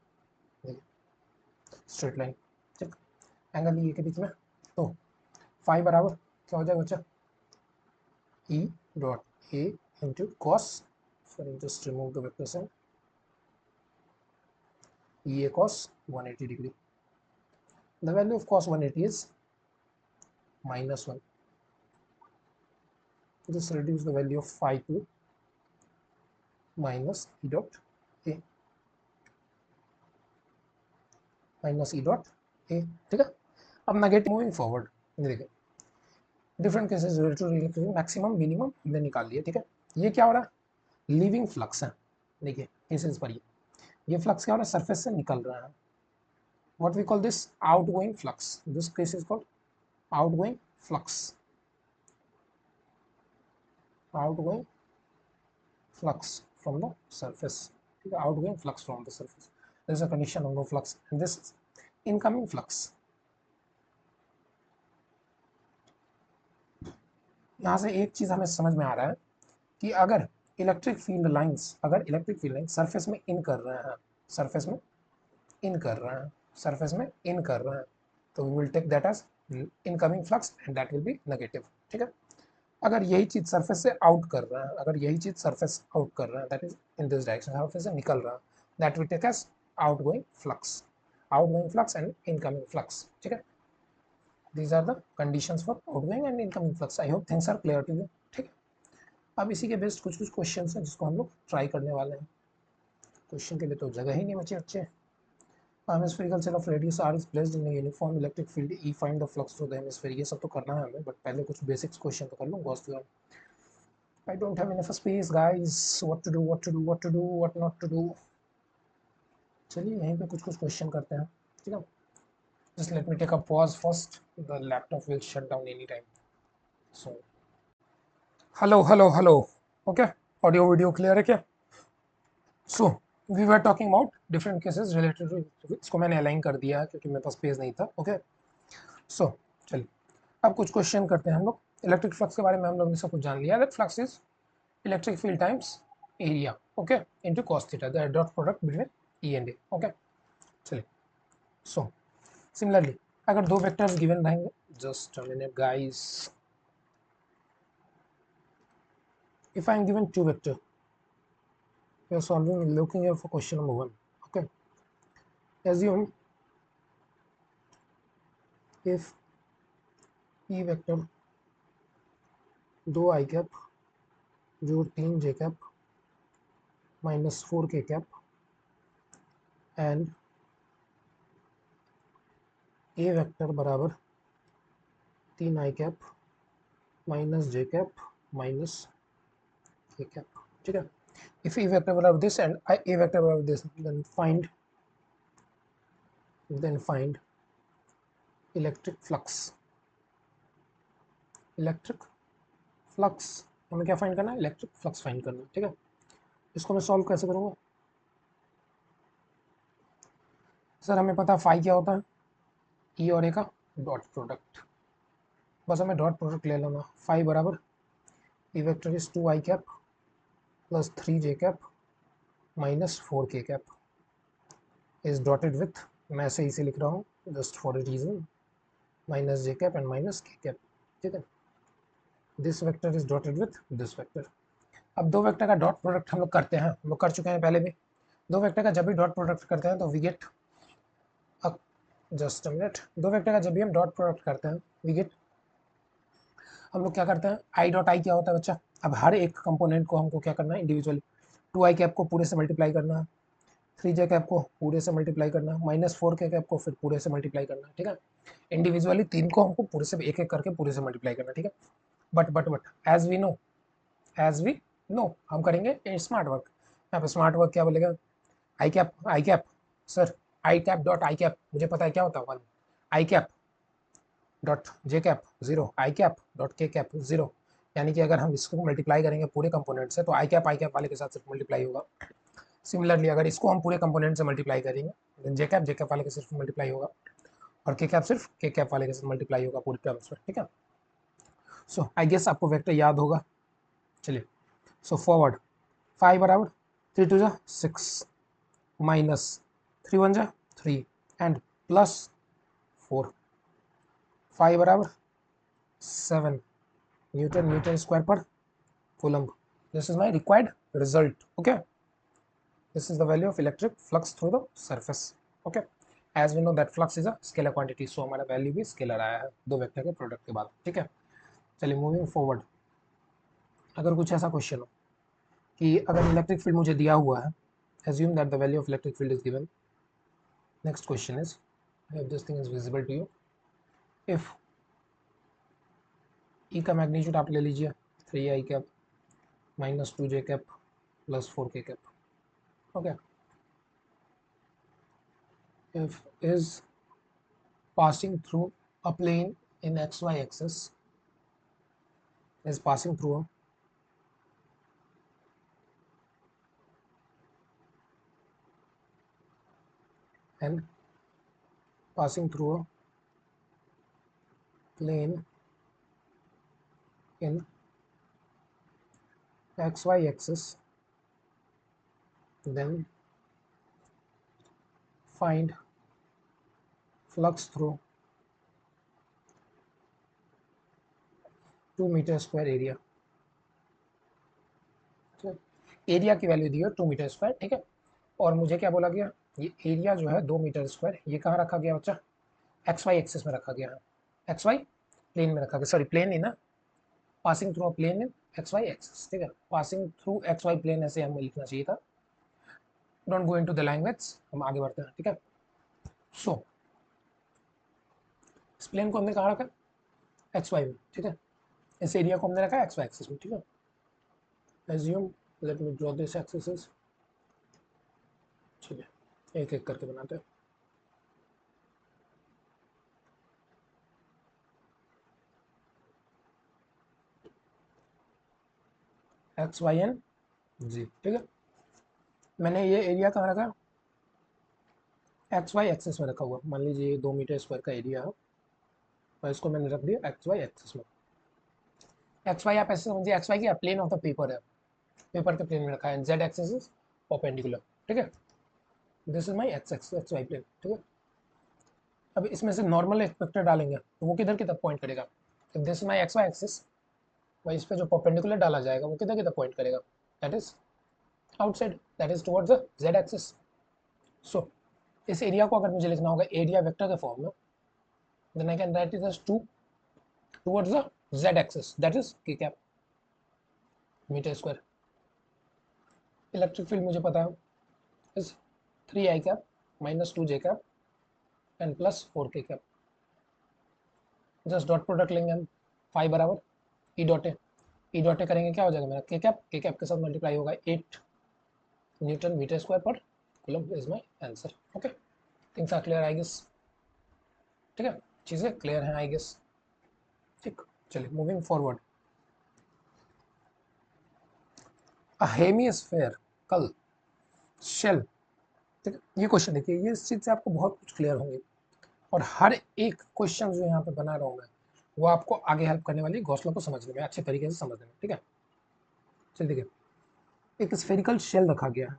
स्ट्रेट लाइन. ठीक, एंगल ई के बीच में, तो फाई बराबर क्या हो जाएगा बच्चा, E dot A into cos, sorry just remove the vector sign, E A cos 180 degree. The value of cos 180 is -1. Just reduce the value of phi to minus E dot A. Minus E dot A. ठीक है, अब negative. Moving forward, देखिए different cases related to maximum minimum हमने निकाल लिया. ठीक है, ये क्या हो रहा है, लीविंग फ्लक्स है. देखिए केसेस पर ये फ्लक्स क्या हो रहा है, सरफेस से निकल रहा है. What we call this, outgoing flux. This case is called outgoing flux. Outgoing flux from the surface. ठीक है, outgoing flux from the surface. There is a condition of no flux and this is incoming flux. यहाँ से एक चीज हमें समझ में आ रहा है कि अगर इलेक्ट्रिक फील्ड लाइंस सरफेस में इन कर रहे हैं, सरफेस में इन कर रहे हैं, सरफेस में इन कर रहे हैं, तो we will take that as incoming flux and that will be negative. ठीक है, अगर यही चीज सरफेस से आउट कर रहा है, अगर यही चीज सरफेस आउट कर रहा है, that is in this direction, surface से निकल रहा है, that will take as outgoing flux and incoming flux. ठीक है, these are the conditions for outgoing and incoming flux. I hope things are clear to you. ठीक है, अब इसी के बेस्ड कुछ क्वेश्चन हैं जिसको हम लोग ट्राई करने वाले हैं. क्वेश्चन के लिए तो जगह ही नहीं बची अच्छे. Hemispherical shell of radius r is placed in a uniform electric field E, find the flux through the hemisphere. ये सब तो करना है हमें, बट पहले कुछ बेसिक्स क्वेश्चन तो कर लूँ. Gauss theorem. I don't have enough space guys, what to do, what not to do. चलिए यहीं पे कुछ क्वेश्चन करते हैं. ठीक है, just let me take a pause first. The laptop will shut down anytime. So hello. Okay, audio video clear है क्या? So we were talking about different cases related to, इसको मैंने अलाइन कर दिया है क्योंकि मेरे पास पेज नहीं था. ओके, सो चलिए अब कुछ क्वेश्चन करते हैं हम लोग. इलेक्ट्रिक फ्लक्स के बारे में हम लोग ने सब कुछ जान लिया. That flux is electric field times area, okay, into cos theta, the dot product between E and A. Okay, चलिए. सो सिमिलरली अगर दो वेक्टर्स गिवन रहेंगे, just a minute guys, if I am given two vector, we are solving, looking here for question number 1. Okay, assume if E vector 2 i cap जोड़ 3 j cap minus 4 k cap and A vector बराबर 3 आई cap minus j cap minus k cap, ठीक है। If A vector बराबर this and A vector बराबर this, then find electric flux. Electric flux हमें क्या find करना है? इलेक्ट्रिक फ्लक्स फाइंड करना है, ठीक है। इसको मैं सॉल्व कैसे करूँगा? सर हमें पता है फाई क्या होता है, ई और ए का डॉट प्रोडक्ट। बस हमें डॉट प्रोडक्ट ले लेना। फाई बराबर E vector is 2 I cap plus 3 J cap minus 4 K cap is dotted with, मैं ऐसे इसे लिख रहा हूँ just for a reason, minus j cap and minus k cap, ठीक है। This vector is dotted with this vector. अब दो वेक्टर का डॉट प्रोडक्ट हम लोग करते हैं, हम लोग कर चुके हैं पहले भी। दो वेक्टर का जब भी डॉट प्रोडक्ट करते हैं तो we get, just a minute, दो वेक्टर का जब भी हम डॉट प्रोडक्ट करते हैं वी गेट, हम लोग क्या करते हैं, आई डॉट आई क्या होता है बच्चा? अब हर एक कंपोनेंट को हमको क्या करना है इंडिविजुअली, 2 आई कैप को पूरे से मल्टीप्लाई करना है, 3 जे कैप को पूरे से मल्टीप्लाई करना है, माइनस 4 के कैप को फिर पूरे से मल्टीप्लाई करना है, ठीक है। इंडिविजुअली तीन को हमको पूरे से एक एक करके पूरे से मल्टीप्लाई करना है, ठीक है। बट एज वी नो, हम करेंगे स्मार्ट वर्क। यहाँ पे स्मार्ट वर्क क्या बोलेगा, I cap sir, I cap dot I cap मुझे पता है क्या होता है, 1 I cap dot J cap 0, I cap dot K cap 0। यानी कि अगर हम इसको मल्टीप्लाई करेंगे पूरे कंपोनेंट से तो आई कैप वाले के साथ सिर्फ मल्टीप्लाई होगा। सिमिलरली अगर इसको हम पूरे कंपोनेंट से मल्टीप्लाई करेंगे देन जे कैप वाले के सिर्फ मल्टीप्लाई होगा, और के कैप सिर्फ के कैप वाले के साथ मल्टीप्लाई होगा पूरे टर्म्स में, ठीक है। सो आई गेस आपको वेक्टर याद होगा। चलिए, सो फॉरवर्ड 5 बराबर 3 2 जा 6 माइनस 3 1 जा 3 एंड प्लस 4, 5 बराबर 7 न्यूटन स्क्वायर पर coulomb. This is my required result, okay. This is the value of electric flux through the surface, okay. As we know that flux is a scalar quantity, so हमारा value भी scalar आया है दो vector के product के बाद, ठीक है। चलिए मूविंग फॉरवर्ड, अगर कुछ ऐसा क्वेश्चन हो कि अगर इलेक्ट्रिक फील्ड मुझे दिया हुआ है, assume that the value of electric field is given. Next question is, if this thing is visible to you, if E का मैग्नीट्यूड आप ले लीजिए 3 आई cap minus 2 J cap plus 4 K cap, okay. if is passing through a plane in xy axis, is passing through a and passing through a plane in xy axis, then find flux through 2 metre square area. Area की value दी है 2 metre square, ठीक है। और मुझे क्या बोला गया, ये एरिया जो है 2 मीटर स्क्वायर, ये कहाँ रखा गया बच्चा? एक्स वाई एक्सिस में रखा गया है, एक्स वाई प्लेन में रखा गया, सॉरी प्लेन नहीं ना, passing through a plane in X Y axis, ठीक है। Passing through X Y plane ऐसे हमें लिखना चाहिए था। Don't go into the language, हम आगे बढ़ते हैं, ठीक है। सो इस प्लेन को हमने कहाँ रखा? एक्स वाई में, ठीक है। इस एरिया को हमने रखा एक्स वाई एक्सिस में, ठीक है। Assume, late me draw this axis, ठीक है, एक एक करके बनाते हैं। एक्स वाई एन जी, ठीक है। मैंने ये एरिया कहाँ रखा? एक्स वाई एक्सिस में रखा हुआ। मान लीजिए 2 मीटर स्क्वायर का एरिया है और इसको मैंने रख दिया एक्स वाई एक्सिस में। एक्स वाई आप ऐसे समझिए, एक्स वाई की प्लेन ऑफ द पेपर है, पेपर के प्लेन में रखा है, जेड एक्सिस इज परपेंडिकुलर, ठीक है। This is my X Y plane, ठीक है। अब इसमें से नॉर्मल एक वेक्टर डालेंगे तो वो किधर की तरफ पॉइंट करेगा? If this is my X Y axis, वही इस पे जो परपेंडिकुलर डाला जाएगा वो किधर की तरफ पॉइंट करेगा? That is outside, that is towards the Z axis. So इस एरिया को अगर मुझे लिखना होगा एरिया वेक्टर के फॉर्म में, then I can write it as 2 towards the z axis, that is k cap metre square. Electric field मुझे पता है is 3 I cap minus 2 J cap and plus 4 K cap. Just dot product लेंगे हम, five बराबर ई dot ए करेंगे क्या हो जाएगा मेरा के कैप के साथ मल्टीप्लाई होगा 8 newton metre square per coulomb is my answer. Okay, things are clear I guess. ठीक है, चीज़ें क्लियर हैं आई गेस। ठीक, चलिए moving forward. A hemispherical shell. ठीक है, ये क्वेश्चन देखिए, ये इस चीज़ से आपको बहुत कुछ क्लियर होंगे और हर एक क्वेश्चन जो यहाँ पे बना रहा हूँ मैं वो आपको आगे हेल्प करने वाली घोंसलों को समझने में, अच्छे तरीके से समझने में। ठीक है, चलिए देखिए, एक स्फेरिकल शेल रखा गया है,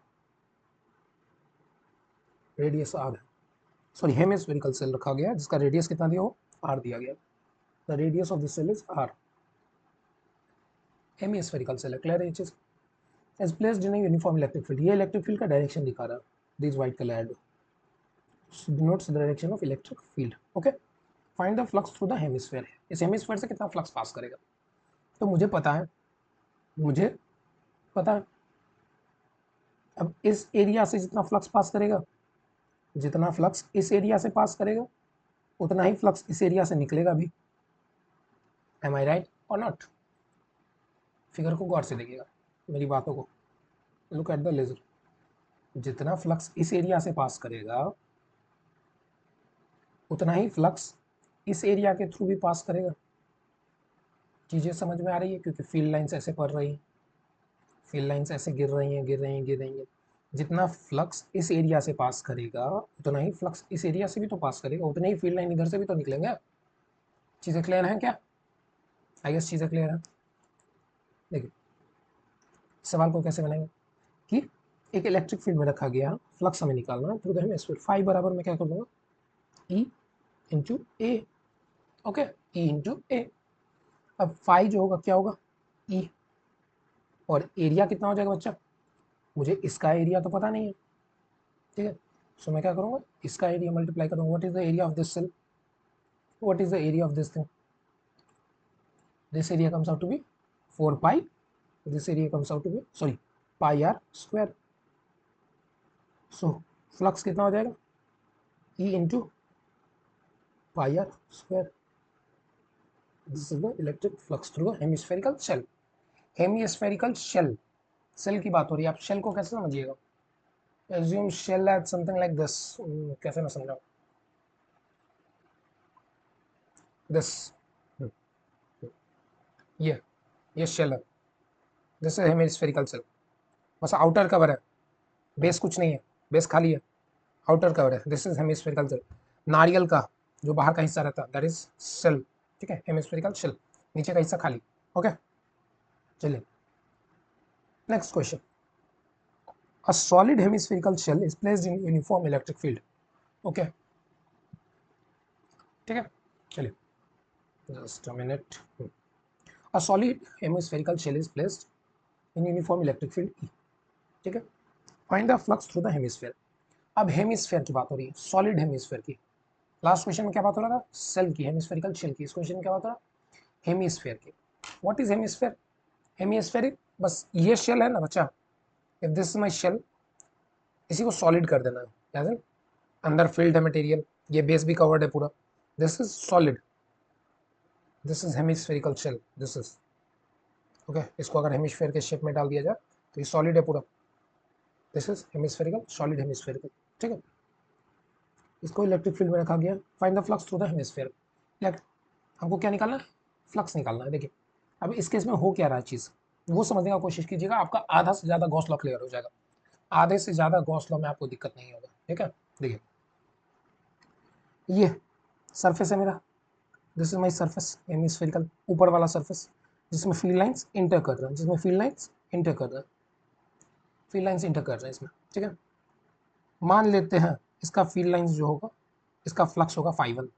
रेडियस आर है, सॉरी हेमिस्फेरिकल शेल रखा गया है जिसका रेडियस कितना दिया हो, आर दिया गया। The radius of this shell is R. Hemispherical shell है, क्लियर है ये चीज़। Is placed in uniform electric field, ये इलेक्ट्रिक फील्ड का डायरेक्शन दिखा रहा है, this white colour arrow denotes the direction of electric field. Okay, find the flux through the hemisphere. इस हेमिस्फीयर से कितना फ्लक्स पास करेगा, तो मुझे पता है, मुझे पता है। अब इस एरिया से जितना फ्लक्स पास करेगा, जितना फ्लक्स इस एरिया से पास करेगा उतना ही फ्लक्स इस एरिया से निकलेगा भी। एम आई राइट और नॉट? फिगर को गौर से देखिएगा, मेरी बातों को, लुक एट द लेजर। जितना फ्लक्स इस एरिया से पास करेगा उतना ही फ्लक्स इस एरिया के थ्रू भी पास करेगा। चीज़ें समझ में आ रही है, क्योंकि फील्ड लाइन्स ऐसे पड़ रही हैं, फील्ड लाइन्स ऐसे गिर रही हैं, गिर रही हैं, गिर रही हैं। जितना फ्लक्स इस एरिया से पास करेगा उतना ही फ्लक्स इस एरिया से भी तो पास करेगा, उतने ही फील्ड लाइन इधर से भी तो निकलेंगे। चीज़ें क्लियर हैं क्या? आई गेस चीज़ें क्लियर हैं। देखिए सवाल को कैसे बनाएंगे कि एक इलेक्ट्रिक फील्ड में रखा गया फ्लक्स हमें निकालना है थ्रू द हेमिस्फीयर। फाई बराबर मैं क्या कर दूंगा, ई इंटू ए। ओके, ई इंटू ए। अब फाई जो होगा क्या होगा, ई, और एरिया कितना हो जाएगा बच्चा, मुझे इसका एरिया तो पता नहीं है। ठीक है, सो मैं क्या करूँगा, इसका एरिया मल्टीप्लाई करूँगा। What is the area of this shell, what is the area of this thing, this area comes out to be 4 pi, this area comes out to be sorry pi R square. So flux कितना हो जाएगा, E into pi R square. This is the electric flux through the hemispherical shell. Hemispherical shell, shell की बात हो रही है, आप shell को कैसे समझिएगा, assume shell as something like this। कैसे मैं समझाऊं, this, ये शेल है, दिस इज हेमिस्फेरिकल शेल। बस आउटर कवर है, बेस कुछ नहीं है, बेस खाली है, आउटर कवर है। This is hemispherical shell. नारियल का जो बाहर का हिस्सा रहता है दैट इज शेल। ठीक है, हेमिस्फेरिकल शेल, नीचे का हिस्सा खाली। ओके, चलिए next question. A solid hemispherical shell is placed in uniform electric field. Okay, ठीक है, चलिए just a minute. A solid hemispherical shell is placed in uniform electric field E। ठीक है, find the flux through the hemisphere. अब hemisphere की बात हो रही है, सॉलिड हेमिस्फीयर की। लास्ट क्वेश्चन में क्या बात हो रहा था, सेल की, हेमिस्फेरिकल शेल की। इस क्वेश्चन में क्या बात हो रहा है, हेमिस्फीयर की। व्हाट इज हेमिस्फीयर, हेमिस्फेरिक, बस ये शेल है ना बच्चा, if this is my shell, इसी को सॉलिड कर देना है, एज इन अंदर फील्ड है मटेरियल, ये बेस भी कवर्ड है पूरा, this is solid, this is hemispherical shell, this is okay. इसको अगर हेमिस्फीयर के शेप में डाल दिया जाए तो ये सॉलिड है पूरा, this is hemispherical, solid hemispherical. ठीक है, इसको इलेक्ट्रिक फील्ड में रखा गया। Find the flux through the hemisphere. हमको क्या निकालना है, फ्लक्स निकालना है। देखिए अब इस केस में हो क्या रहा है चीज़, वो समझने का कोशिश कीजिएगा, आपका आधा से ज़्यादा गॉस लॉ क्लियर हो जाएगा। आधे से ज़्यादा गॉस लॉ में आपको दिक्कत नहीं होगा। ठीक है, देखिए ये सरफेस है मेरा, this is my surface hemispherical, ऊपर वाला सरफेस जिसमें फील्ड लाइंस इंटर कर रहे हैं, जिसमें फील्ड लाइंस इंटर कर रहे हैं, फील्ड लाइंस इंटर कर रहे हैं इसमें। ठीक है, मान लेते हैं इसका फील्ड लाइंस जो होगा, इसका फ्लक्स होगा फाइव,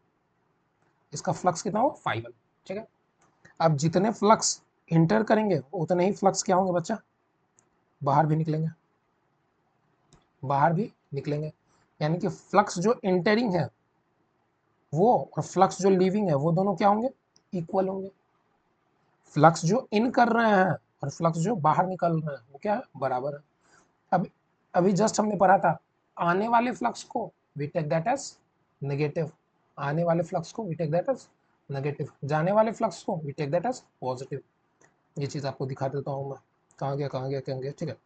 इसका फ्लक्स कितना होगा फाइव। ठीक है, अब जितने फ्लक्स इंटर करेंगे उतने ही फ्लक्स क्या होंगे बच्चा, बाहर भी निकलेंगे, बाहर भी निकलेंगे। यानी कि फ्लक्स जो इंटरिंग है वो और फ्लक्स जो लीविंग है वो दोनों क्या होंगे, इक्वल होंगे। फ्लक्स जो इन कर रहे हैं और फ्लक्स जो बाहर निकल रहे हैं वो क्या है, बराबर है। अब अभी जस्ट हमने पढ़ा था आने वाले फ्लक्स को we take that as negative, आने वाले फ्लक्स को we take that as negative, जाने वाले फ्लक्स को we take that as positive. ये चीज़ आपको दिखा देता हूँ मैं, कहाँ गया कहाँ गया कहाँ गया, ठीक है।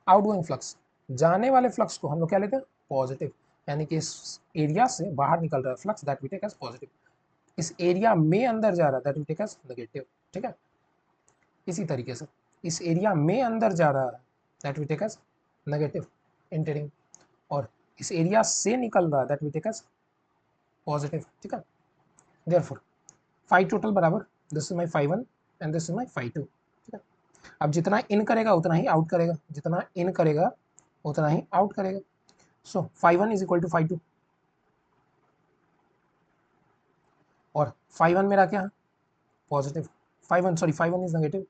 आउटगोइंग फ्लक्स, जाने वाले फ्लक्स को हम लोग क्या लेते हैं पॉजिटिव, यानी कि इस एरिया से बाहर निकल रहा है flux that we take as positive, इस एरिया में अंदर जा रहा है that we take as negative, ठीक है। इसी तरीके से इस एरिया में अंदर जा रहा है that we take as negative entering, और इस एरिया से निकल रहा है that we take as positive, ठीक है। देयरफॉर फाई टोटल बराबर this is my phi 1 and this is my phi 2, ठीक है। अब जितना इन करेगा उतना ही आउट करेगा, जितना इन करेगा उतना ही आउट करेगा। So phi 1 is equal to phi 2, और फाई 1 मेरा क्या है positive, phi 1 sorry phi 1 is negative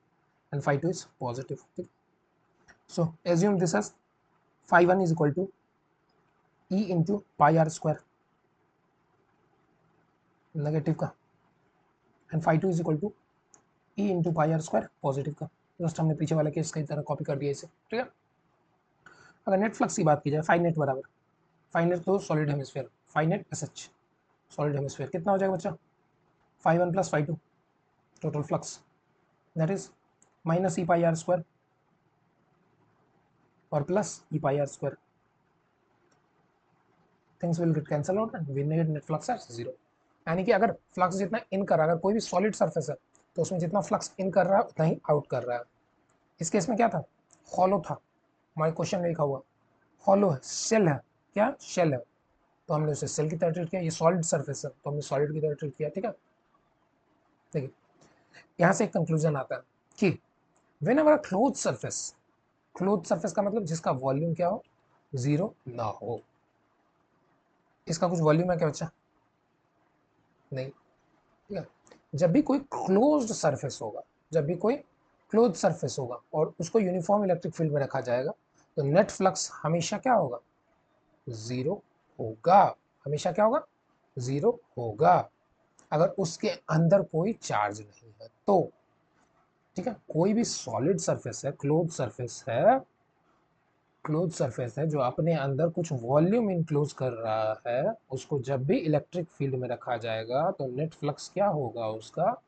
and phi 2 is positive, ठीक। So assume this as phi 1 is equal to E into pi R square negative का, and phi 2 is equal to E into pi R square positive का। Just हमने पीछे वाले case की तरह copy कर दिया इसे, ठीक है। अगर नेट फ्लक्स की बात की जाए, फाई नेट बराबर, फाई नेट तो solid hemisphere, phi net S H solid hemisphere कितना हो जाएगा बच्चा, phi 1 plus phi 2 total flux that is minus E pi R square और plus E pi R square, things will get cancel out and we need net flux at zero. यानी कि अगर flux जितना इन कर रहा है, अगर कोई भी सॉलिड सरफेस है तो उसमें जितना फ्लक्स इन कर रहा है उतना ही आउट कर रहा है। इस केस में क्या था, हॉलो था, हमारे क्वेश्चन में लिखा हुआ हॉलो है, शेल है, क्या शेल है, तो हमने उसे सेल की तरह ट्रीट किया। ये सॉलिड सरफेस है तो हमने सॉलिड की तरह ट्रीट किया, ठीक है। देखिए यहाँ से एक कंक्लूजन आता है कि when ever close surface, close surface का मतलब जिसका वॉल्यूम क्या हो, जीरो ना हो। इसका कुछ वॉल्यूम है क्या बच्चा, नहीं, ठीक है। जब भी कोई क्लोज्ड सरफेस होगा, जब भी कोई क्लोज सरफेस होगा और उसको यूनिफॉर्म इलेक्ट्रिक फील्ड में रखा जाएगा तो नेट फ्लक्स हमेशा क्या होगा, जीरो होगा, हमेशा क्या होगा, जीरो होगा, अगर उसके अंदर कोई चार्ज नहीं है तो, ठीक है। कोई भी सॉलिड सरफेस है, क्लोज सरफेस है, क्लोज सरफेस है जो अपने अंदर कुछ वॉल्यूम इनक्लोज कर रहा है, उसको जब भी इलेक्ट्रिक फील्ड में रखा जाएगा तो नेट फ्लक्स क्या होगा उसका,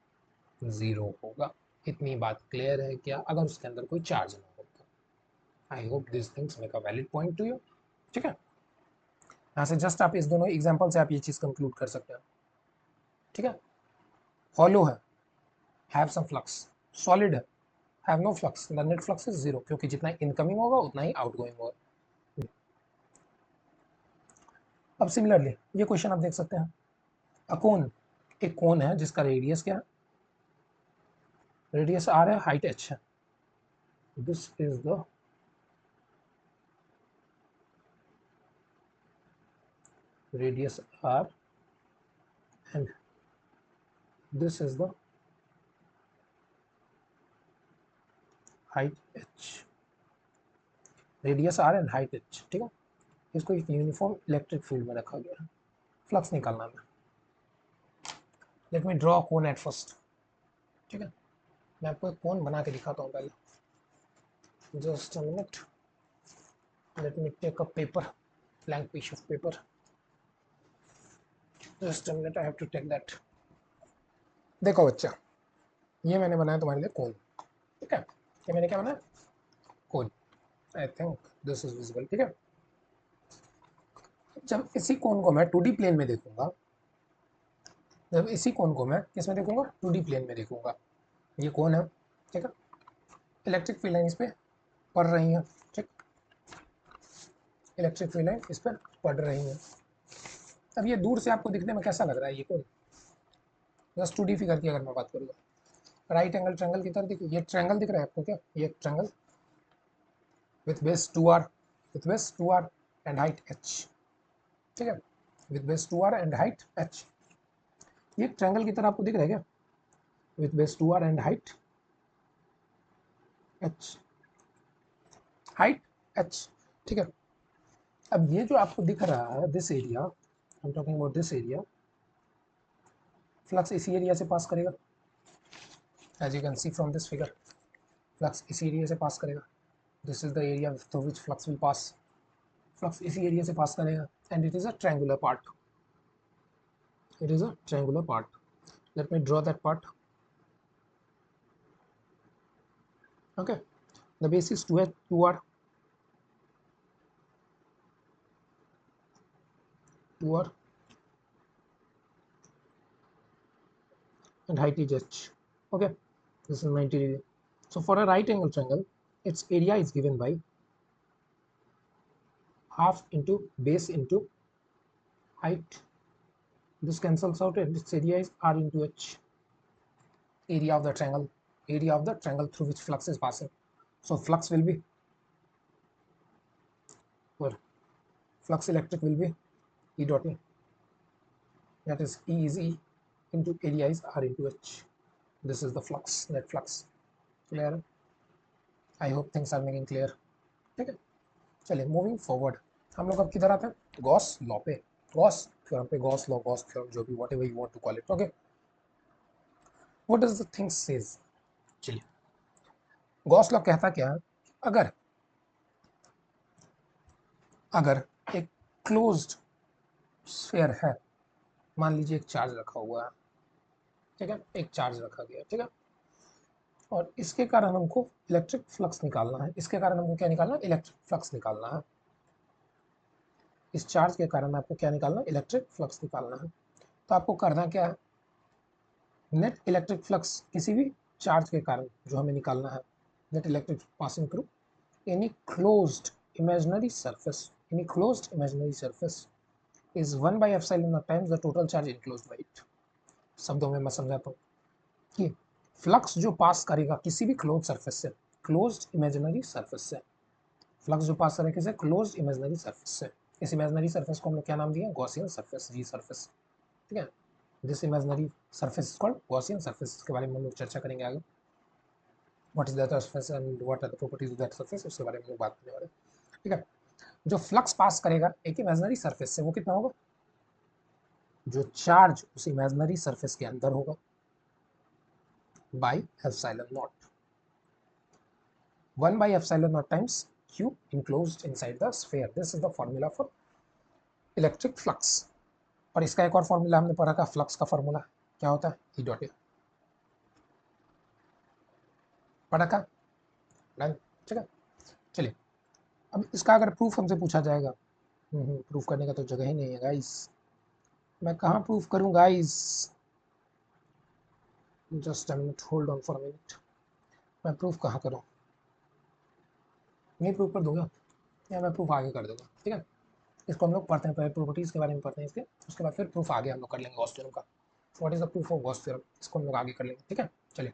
जीरो होगा। इतनी बात क्लियर है क्या, अगर उसके अंदर कोई चार्ज ना हो तो। I hope this things make a valid point two you, ठीक है। यहाँ से जस्ट आप इस दोनों एग्जांपल से आप ये चीज कंक्लूड कर सकते हैं, ठीक है। हॉलो है, हैव सम फ्लक्स, सॉलिड है, have no flux, the net flux is zero, क्योंकि जितना इनकमिंग होगा उतना ही आउटगोइंग होगा। अब सिमिलरली ये क्वेश्चन आप देख सकते हैं, अ कोन, एक कोन है जिसका रेडियस क्या है, रेडियस आर है, हाइट एच है, this is the radius r and this is the height h, radius r and height h, ठीक है। इसको एक यूनिफॉर्म इलेक्ट्रिक फील्ड में रखा गया है, फ्लक्स निकालना है। Late me draw cone at first, ठीक है। मैं आपको एक कोन बना के दिखाता हूँ पहले, just a minute, let me take a paper, blank piece of paper, just a minute, I have to take that। देखो बच्चा, ये मैंने बनाया तुम्हारे लिए कोन, ठीक है। ये मैंने क्या बनाया, cone, I think this is visible, ठीक है। जब इसी कोन को मैं 2D प्लेन में देखूंगा, जब इसी कोन को मैं किस में देखूंगा, 2D प्लेन में देखूंगा, ये कोन है, ठीक है। इलेक्ट्रिक फील्ड लाइन इस पर पड़ रही है, ठीक, इलेक्ट्रिक फील्ड लाइन इस पर पड़ रही है। अब ये दूर से आपको दिखने में कैसा लग रहा है, ये कोन जस्ट 2D फिगर की अगर मैं बात करूँगा, राइट एंगल ट्रायंगल की तरह देखिए, ये ट्रायंगल दिख रहा है आपको क्या, ये triangle with base 2r, with base 2r and height h, ठीक है, with base 2r and height h, ये ट्रायंगल की तरह आपको दिख रहा है क्या, with base 2r and height h, height h, ठीक है। अब ये जो आपको दिख रहा है this area, I am talking about this area, flux इसी एरिया से पास करेगा, as you can see from this figure, flux इसी एरिया से पास करेगा, this is the area through which flux will pass, flux इसी area से pass करेगा and it is a triangular part, it is a triangular part. Let me draw that part. Okay, the base is 2r, 2r and height is h. Okay, this is 90 degree. So for a right angle triangle, its area is given by half into base into height. This cancels out and its area is r into h, area of the triangle, area of the triangle through which flux is passing. So flux will be, well, flux electric will be E dot E, that is E is E into area is r into h. This is the flux, net flux. Clear? I hope things are making clear. ठीक है, चलिए moving forward, हम लोग अब किधर आते हैं, Gauss law पे, गॉस थ्योरम पे, गॉस लॉ, गॉस थ्योरम, जो भी whatever you want to call it. Okay, what does the thing says. चलिए, गॉस लॉ कहता क्या है, अगर अगर एक क्लोज्ड स्फीयर है, मान लीजिए एक चार्ज रखा हुआ है, ठीक है, एक चार्ज रखा गया, ठीक है, और इसके कारण हमको इलेक्ट्रिक फ्लक्स निकालना है, इसके कारण हमको क्या निकालना है, इलेक्ट्रिक फ्लक्स निकालना है. इस चार्ज के कारण आपको क्या निकालना है, इलेक्ट्रिक फ्लक्स निकालना है. तो आपको करना क्या है, नेट इलेक्ट्रिक फ्लक्स किसी भी चार्ज के कारण जो हमें निकालना है, net electric passing through any closed imaginary surface, any closed imaginary surface is 1 by epsilon naught times the total charge enclosed by it. शब्दों में मैं समझाता हूँ कि फ्लक्स जो पास करेगा किसी भी क्लोज सरफेस से, क्लोज्ड इमेजिनरी सरफेस से, फ्लक्स जो पास करेगा किसी क्लोज्ड इमेजिनरी सरफेस से, इस इमेजिनरी सरफेस को हम लोग क्या नाम दिया, गॉसियन सरफेस, जी सरफेस. ठीक है, this imaginary surface is called Gaussian surface. इसके बारे में हम लोग चर्चा करेंगे आगे, what is that surface and what are the properties of that surface, उसके बारे में लोग बात करने वाले. ठीक है, जो फ्लक्स पास करेगा एक इमेजिनरी सरफेस से, वो कितना होगा, जो चार्ज उस इमेजिनरी सरफेस के अंदर होगा, by epsilon naught, 1 by epsilon naught times q enclosed inside the sphere. This is the formula for electric flux. और इसका एक और फॉर्मूला हमने पढ़ा था, फ्लक्स का फॉर्मूला क्या होता है, ई डॉट ए, पढ़ा था, ठीक है. चलिए, अब इसका अगर प्रूफ हमसे पूछा जाएगा, प्रूफ करने का तो जगह ही नहीं है गाइस, मैं कहाँ प्रूफ करूँ guys, just a minute, hold on for a minute, मैं प्रूफ कहाँ करूँ, नहीं प्रूफ कर दूंगा या मैं प्रूफ आगे कर दूंगा. ठीक है, इसको हम लोग पढ़ते हैं, पहले प्रॉपर्टीज के बारे में पढ़ते हैं इसके, उसके बाद फिर प्रूफ आगे हम लोग कर लेंगे गॉस थ्योरम का. What is the proof of Gauss theorem, इसको हम लोग आगे कर लेंगे. ठीक है, चलिए,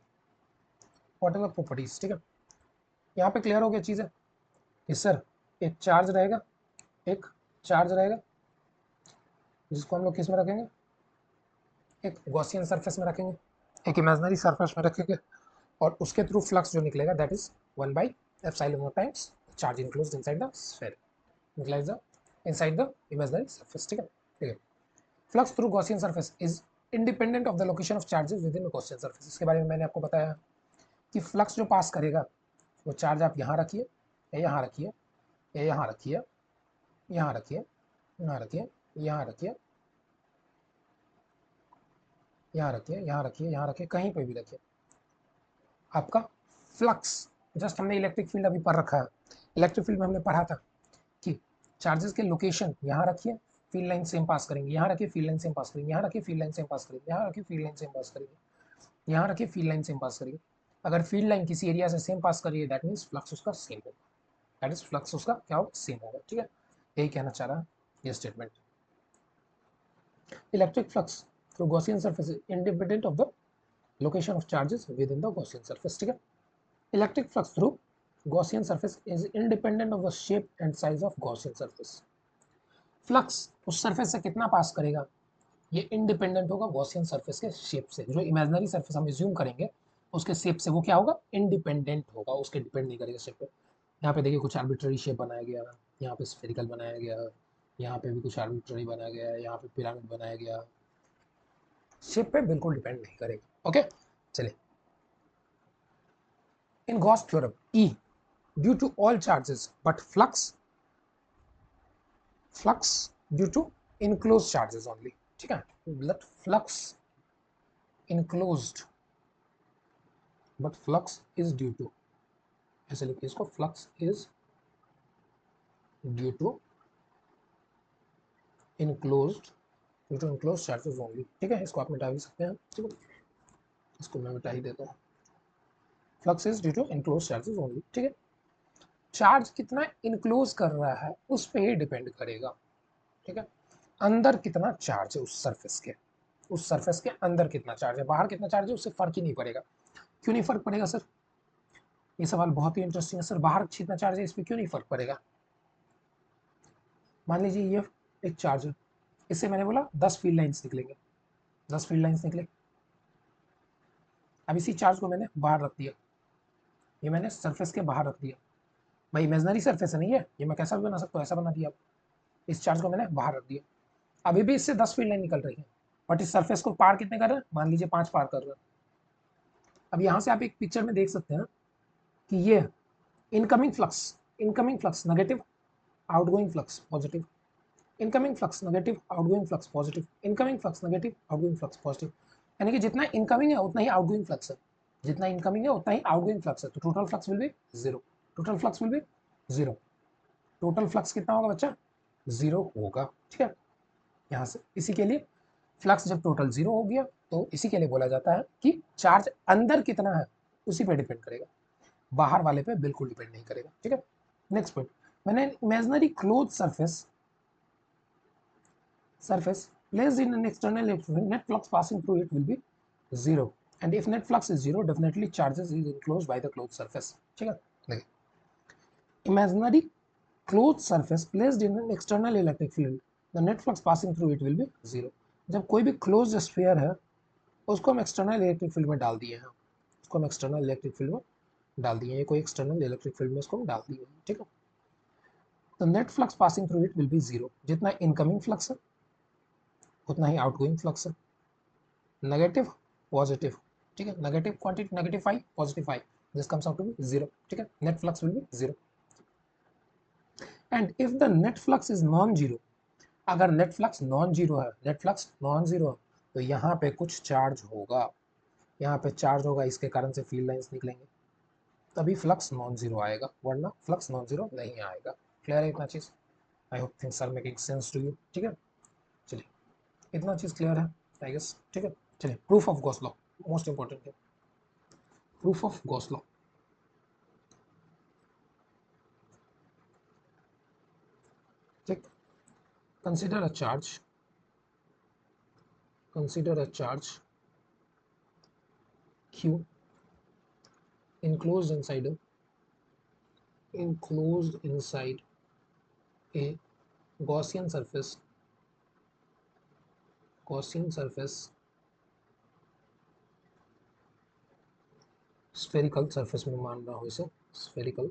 व्हाट आर द प्रॉपर्टीज. ठीक है, यहाँ पे क्लियर हो गया चीज़ है कि सर एक चार्ज रहेगा, एक चार्ज रहेगा जिसको हम लोग किस में रखेंगे, एक गॉसियन सरफेस में रखेंगे, एक इमेजिनरी सरफेस में रखेंगे, और उसके थ्रू फ्लक्स जो निकलेगा that is 1 by epsilon naught times charge enclosed inside the sphere, निकलेगा इनसाइड द इमेजिनरी सरफेस. ठीक है, ठीक है. Flux through Gaussian surface is independent of the location of charges with in Gaussian surface. इसके बारे में मैंने आपको बताया कि फ्लक्स जो पास करेगा वो चार्ज आप यहाँ रखिए, या यहाँ रखिए, या यहाँ रखिए, यहाँ रखिए, यहाँ रखिए, यहाँ रखिए, यहाँ रखिए, यहाँ रखिए, यहाँ रखिए, कहीं पे भी रखिए, आपका फ्लक्स, जस्ट हमने इलेक्ट्रिक फील्ड अभी पढ़ रखा है, इलेक्ट्रिक फील्ड में हमने पढ़ा था कि चार्जेस के लोकेशन यहाँ रखिए, फील्ड लाइन सेम पास करेंगे, यहाँ रखिए फील्ड लाइन सेम पास करेंगे, यहाँ रखिए फील्ड लाइन सेम पास करेंगे, यहाँ रखिए फील्ड लाइन सेम पास करेंगे, यहाँ रखिए फील्ड लाइन सेम पास करेंगे. अगर फील्ड लाइन किसी एरिया से सेम पास करिए दैट मीन्स फ्लक्स उसका सेम होगा, दैट इज फ्लक्स उसका क्या होगा, सेम होगा. ठीक है, यही कहना चाह रहा है ये statement. Electric flux through Gaussian surface is independent of the location of charges with in the Gaussian surface. ठीक है, electric flux through Gaussian surface is independent of the shape and size of Gaussian surface. Flux उस surface से कितना पास करेगा, ये independent होगा Gaussian surface के shape से. जो इमेजिनरी सरफेस हम एज्यूम करेंगे उसके शेप से वो क्या होगा, इंडिपेंडेंट होगा, उसके डिपेंड नहीं करेगा शेप पे. यहाँ पे देखिए कुछ आर्बिट्ररी शेप बनाया गया, यहाँ पे स्फेरिकल बनाया गया, यहाँ पे भी कुछ आर्बिट्ररी बनाया गया, यहाँ पे पिरामिड बनाया गया, शेप पे बिल्कुल डिपेंड नहीं करेगा. ओके, चलिए, in Gauss theorem E due to all charges but flux flux due to enclose charges only, ठीक है, ब्लड flux enclosed, but flux is due to, ऐसे लिखिए इसको, flux is due to enclosed, due to enclose charges only, ठीक है, इसको आप मिटा भी सकते हैं, ठीक है, इसको मैं मिटा ही देता हूँ, flux is due to enclose charges only, ठीक है। चार्ज कितना इनक्लोज कर रहा है उस पर ही डिपेंड करेगा, ठीक है, अंदर कितना चार्ज है उस सरफेस के अंदर कितना चार्ज है, बाहर कितना चार्ज है उससे फर्क ही नहीं पड़ेगा। क्यों नहीं फर्क पड़ेगा सर, ये सवाल बहुत ही इंटरेस्टिंग है सर, बाहर कितना चार्ज है इस पर क्यों नहीं फर्क पड़ेगा। मान लीजिए ये एक चार्ज है, इससे मैंने बोला 10 फील्ड लाइंस निकलेंगे, 10 फील्ड लाइंस निकले, अब इसी चार्ज को मैंने बाहर रख दिया, ये मैंने सरफेस के बाहर रख दिया, भाई इमेजनरी सरफेस है नहीं है, ये मैं कैसा भी बना सकता हूँ, ऐसा बना दिया, इस चार्ज को मैंने बाहर रख दिया, अभी भी इससे 10 फील्ड लाइन निकल रही है, बट इस सरफेस को पार कितने कर रहे हैं, मान लीजिए 5 पार कर रहे हैं। अब यहाँ से आप एक पिक्चर में देख सकते हैं कि ये incoming flux negative, outgoing flux positive, incoming flux negative, outgoing flux positive, incoming flux negative, outgoing flux positive, यानी कि जितना इनकमिंग है उतना ही आउटगोइंग फ्लक्स है, जितना इनकमिंग है उतना ही आउटगोइंग फ्लक्स है, तो total flux will be zero, total flux will be zero, total flux कितना होगा बच्चा, जीरो होगा, ठीक है। यहाँ से इसी के लिए फ्लक्स जब टोटल जीरो हो गया तो इसी के लिए बोला जाता है कि चार्ज अंदर कितना है उसी पे डिपेंड करेगा, बाहर वाले पे बिल्कुल डिपेंड नहीं करेगा, ठीक है। नेक्स्ट पॉइंट, मैंने imaginary close surface placed in an external electrode, net flux passing through it will be zero, and if net flux is zero definitely charges is enclosed by the closed surface, ठीक है। देखिए imaginary closed surface placed in an external electric field, the net flux passing through it will be zero, जब कोई भी closed sphere है उसको हम external electric field में डाल दिए हैं, उसको हम एक्सटर्नल इलेक्ट्रिक फील्ड में डाल दिए हैं, कोई एक्सटर्नल इलेक्ट्रिक फील्ड में इसको हम डाल दिए हैं, ठीक है। तो net flux passing through it will be zero, जितना इनकमिंग फ्लक्स है उतना ही आउटगोइंग फ्लक्स है, नेगेटिव पॉजिटिव, ठीक है, negative quantity negative 5 positive 5, this comes out to be zero, ठीक है, net flux will be zero, and if the net flux is non zero, अगर नेट फ्लक्स नॉन जीरो है, net flux non zero है तो यहाँ पे कुछ charge होगा, यहाँ पे चार्ज होगा, इसके कारण से फील्ड लाइंस निकलेंगे, तभी फ्लक्स नॉन जीरो आएगा, वरना फ्लक्स नॉन जीरो नहीं आएगा। क्लियर है इतना चीज़, I hope things are making sense to you, ठीक है। चलिए इतना चीज़ क्लियर है आई गेस, ठीक है। चलिए proof of Gauss law, most important है प्रूफ ऑफ गॉस लॉ, ठीक। Consider a charge q enclosed inside a Gaussian surface, spherical surface में मान रहा हूँ इसे, spherical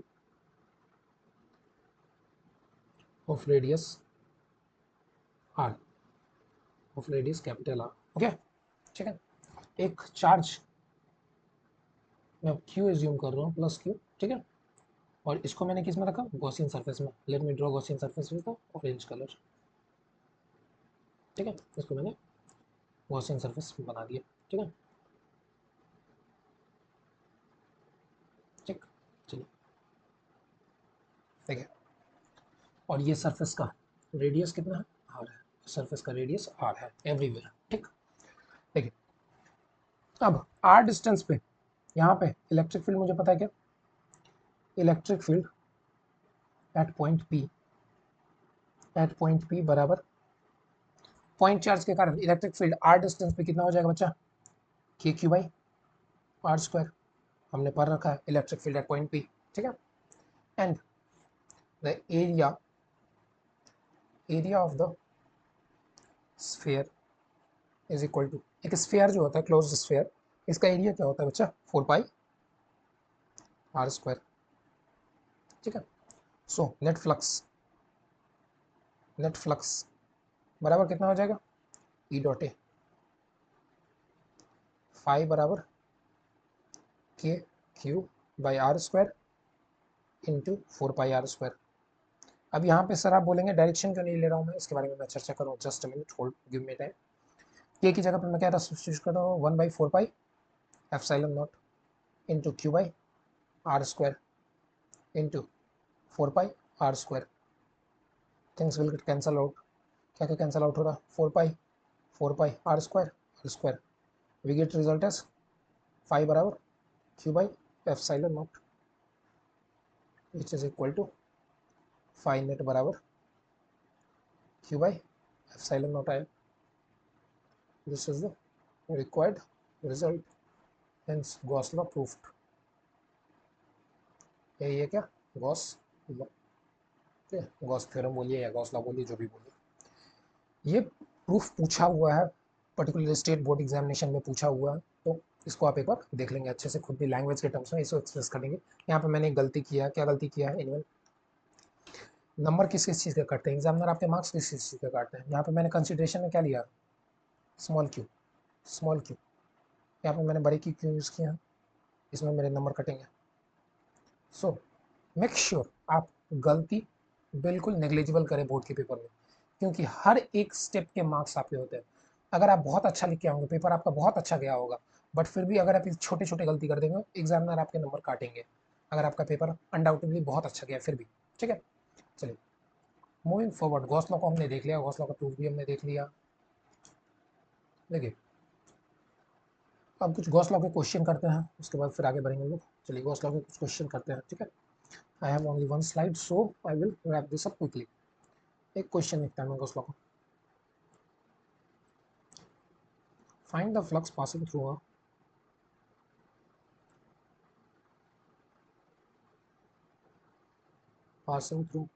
of radius r, of radius capital R, okay, ठीक है। एक चार्ज मैं q एज्यूम कर रहा हूँ प्लस q, ठीक है, और इसको मैंने किस में रखा, गॉसियन सरफेस में, late me draw Gaussian surface with orange colour, ठीक है, इसको मैंने गॉसियन सरफेस बना दिया, ठीक है, ठीक। चलिए देखिए, और ये सरफेस का रेडियस कितना है, आर है, सरफेस का रेडियस आर है एवरीवेयर, ठीक। देखिए अब आर डिस्टेंस पे यहाँ पे इलेक्ट्रिक फील्ड मुझे पता है क्या, electric field at point P बराबर पॉइंट चार्ज के कारण इलेक्ट्रिक फील्ड आर डिस्टेंस पे कितना हो जाएगा बच्चा, के क्यू बाई आर स्क्वायर, हमने पढ़ रखा है electric field at point P, ठीक है। And the area of the sphere is equal to, एक स्फीयर जो होता है क्लोज्ड स्फीयर, इसका एरिया क्या होता है बच्चा, 4 पाई आर स्क्वायर, ठीक है। सो नेट फ्लक्स बराबर कितना हो जाएगा, ई डॉट ए, फाई बराबर K Q by R square into 4 pi R square, अब यहाँ पे सर आप बोलेंगे डायरेक्शन क्यों नहीं ले रहा हूँ मैं, इसके बारे में मैं चर्चा करूँ, just a minute, hold, give me time. के की जगह पर मैं क्या था सब्स्टिट्यूट कर रहा हूँ, 1/4 pi epsilon not into Q by R square into 4 pi R square. Things will get cancel out. क्या क्या कैंसल आउट हो रहा है, 4 pi R square, we get result as 5 बराबर Q by epsilon not which is equal to 5 net बराबर Q by epsilon not आया। This is the required result, hence Gauss law proofed. यही है क्या, Gauss law, Gauss theorem बोलिए या Gauss law बोलिए, जो भी बोलिए। ये प्रूफ पूछा हुआ है, पर्टिकुलर स्टेट बोर्ड एग्जामिनेशन में पूछा हुआ है, तो इसको आप एक बार देख लेंगे अच्छे से, खुद भी लैंग्वेज के टर्म्स में इसको एक्सप्रेस करेंगे। यहाँ पे मैंने एक गलती किया है, क्या गलती किया है, इनमें नंबर किस किस चीज़ के काटते हैं, एग्जामिनर आपके मार्क्स किस किस चीज़ के काटते हैं। यहाँ पे मैंने कंसिडरेशन में क्या लिया, स्मॉल क्यू, स्मॉल क्यू। यहाँ पे मैंने बड़े क्यू यूज़ किया है, इसमें मेरे नंबर कटेंगे। सो मेक श्योर आप गलती बिल्कुल नेग्लिजिबल करें बोर्ड के पेपर में, क्योंकि हर एक स्टेप के मार्क्स आपके होते हैं। अगर आप बहुत अच्छा लिख के आओगे, पेपर आपका बहुत अच्छा गया होगा, बट फिर भी अगर आप छोटे छोटे गलती कर देंगे, एग्जामिनर आपके नंबर काटेंगे, अगर आपका पेपर अनडाउटेडली बहुत अच्छा गया फिर भी। ठीक है, चलिए मूविंग फॉरवर्ड, गॉस लॉ को हमने देख लिया, गॉस लॉ का प्रूफ भी हमने देख लिया। देखिए अब कुछ गॉस लॉ के क्वेश्चन करते हैं, उसके बाद फिर आगे बढ़ेंगे लोग। चलिए गॉस लॉ के कुछ क्वेश्चन करते हैं, ठीक है। I have only one slide, so I will wrap this up quickly. एक क्वेश्चन लिखता है मैं गॉस लॉ को। Find the flux passing through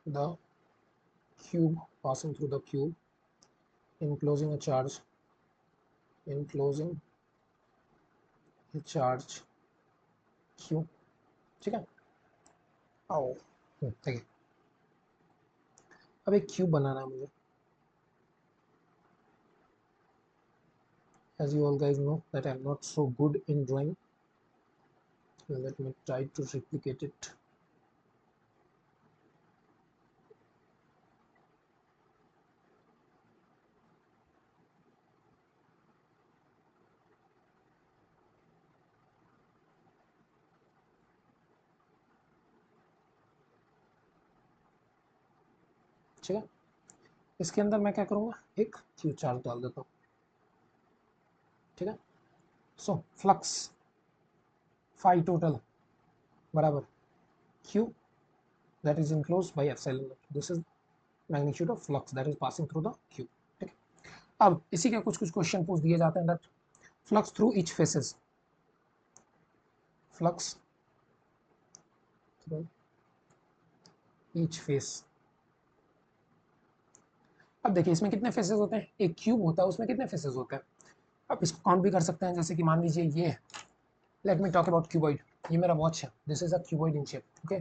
the cube, passing through the cube, enclosing a charge, enclosing a charge q, ठीक है। आओ देखिए, अब एक क्यूब बनाना है मुझे। As you all guys know that I'm not so good in drawing, let me try to replicate it. ठीक है, इसके अंदर मैं क्या करूँगा, एक क्यू चार्ज डाल देता हूँ। ठीक है, सो फ्लक्स फाई टोटल बराबर Q that is enclosed by epsilon naught. This is magnitude of flux that is passing through the cube. ठीक है, अब इसी के कुछ कुछ क्वेश्चन पूछ दिए जाते हैं that flux through each faces, flux through each face. अब देखिए इसमें कितने फेसेस होते हैं, एक क्यूब होता है उसमें कितने फेसेस होते हैं। अब इसको काउंट भी कर सकते हैं, जैसे कि मान लीजिए ये, let me talk about cuboid, ये मेरा वॉच है, this is a cuboid in shape. Okay,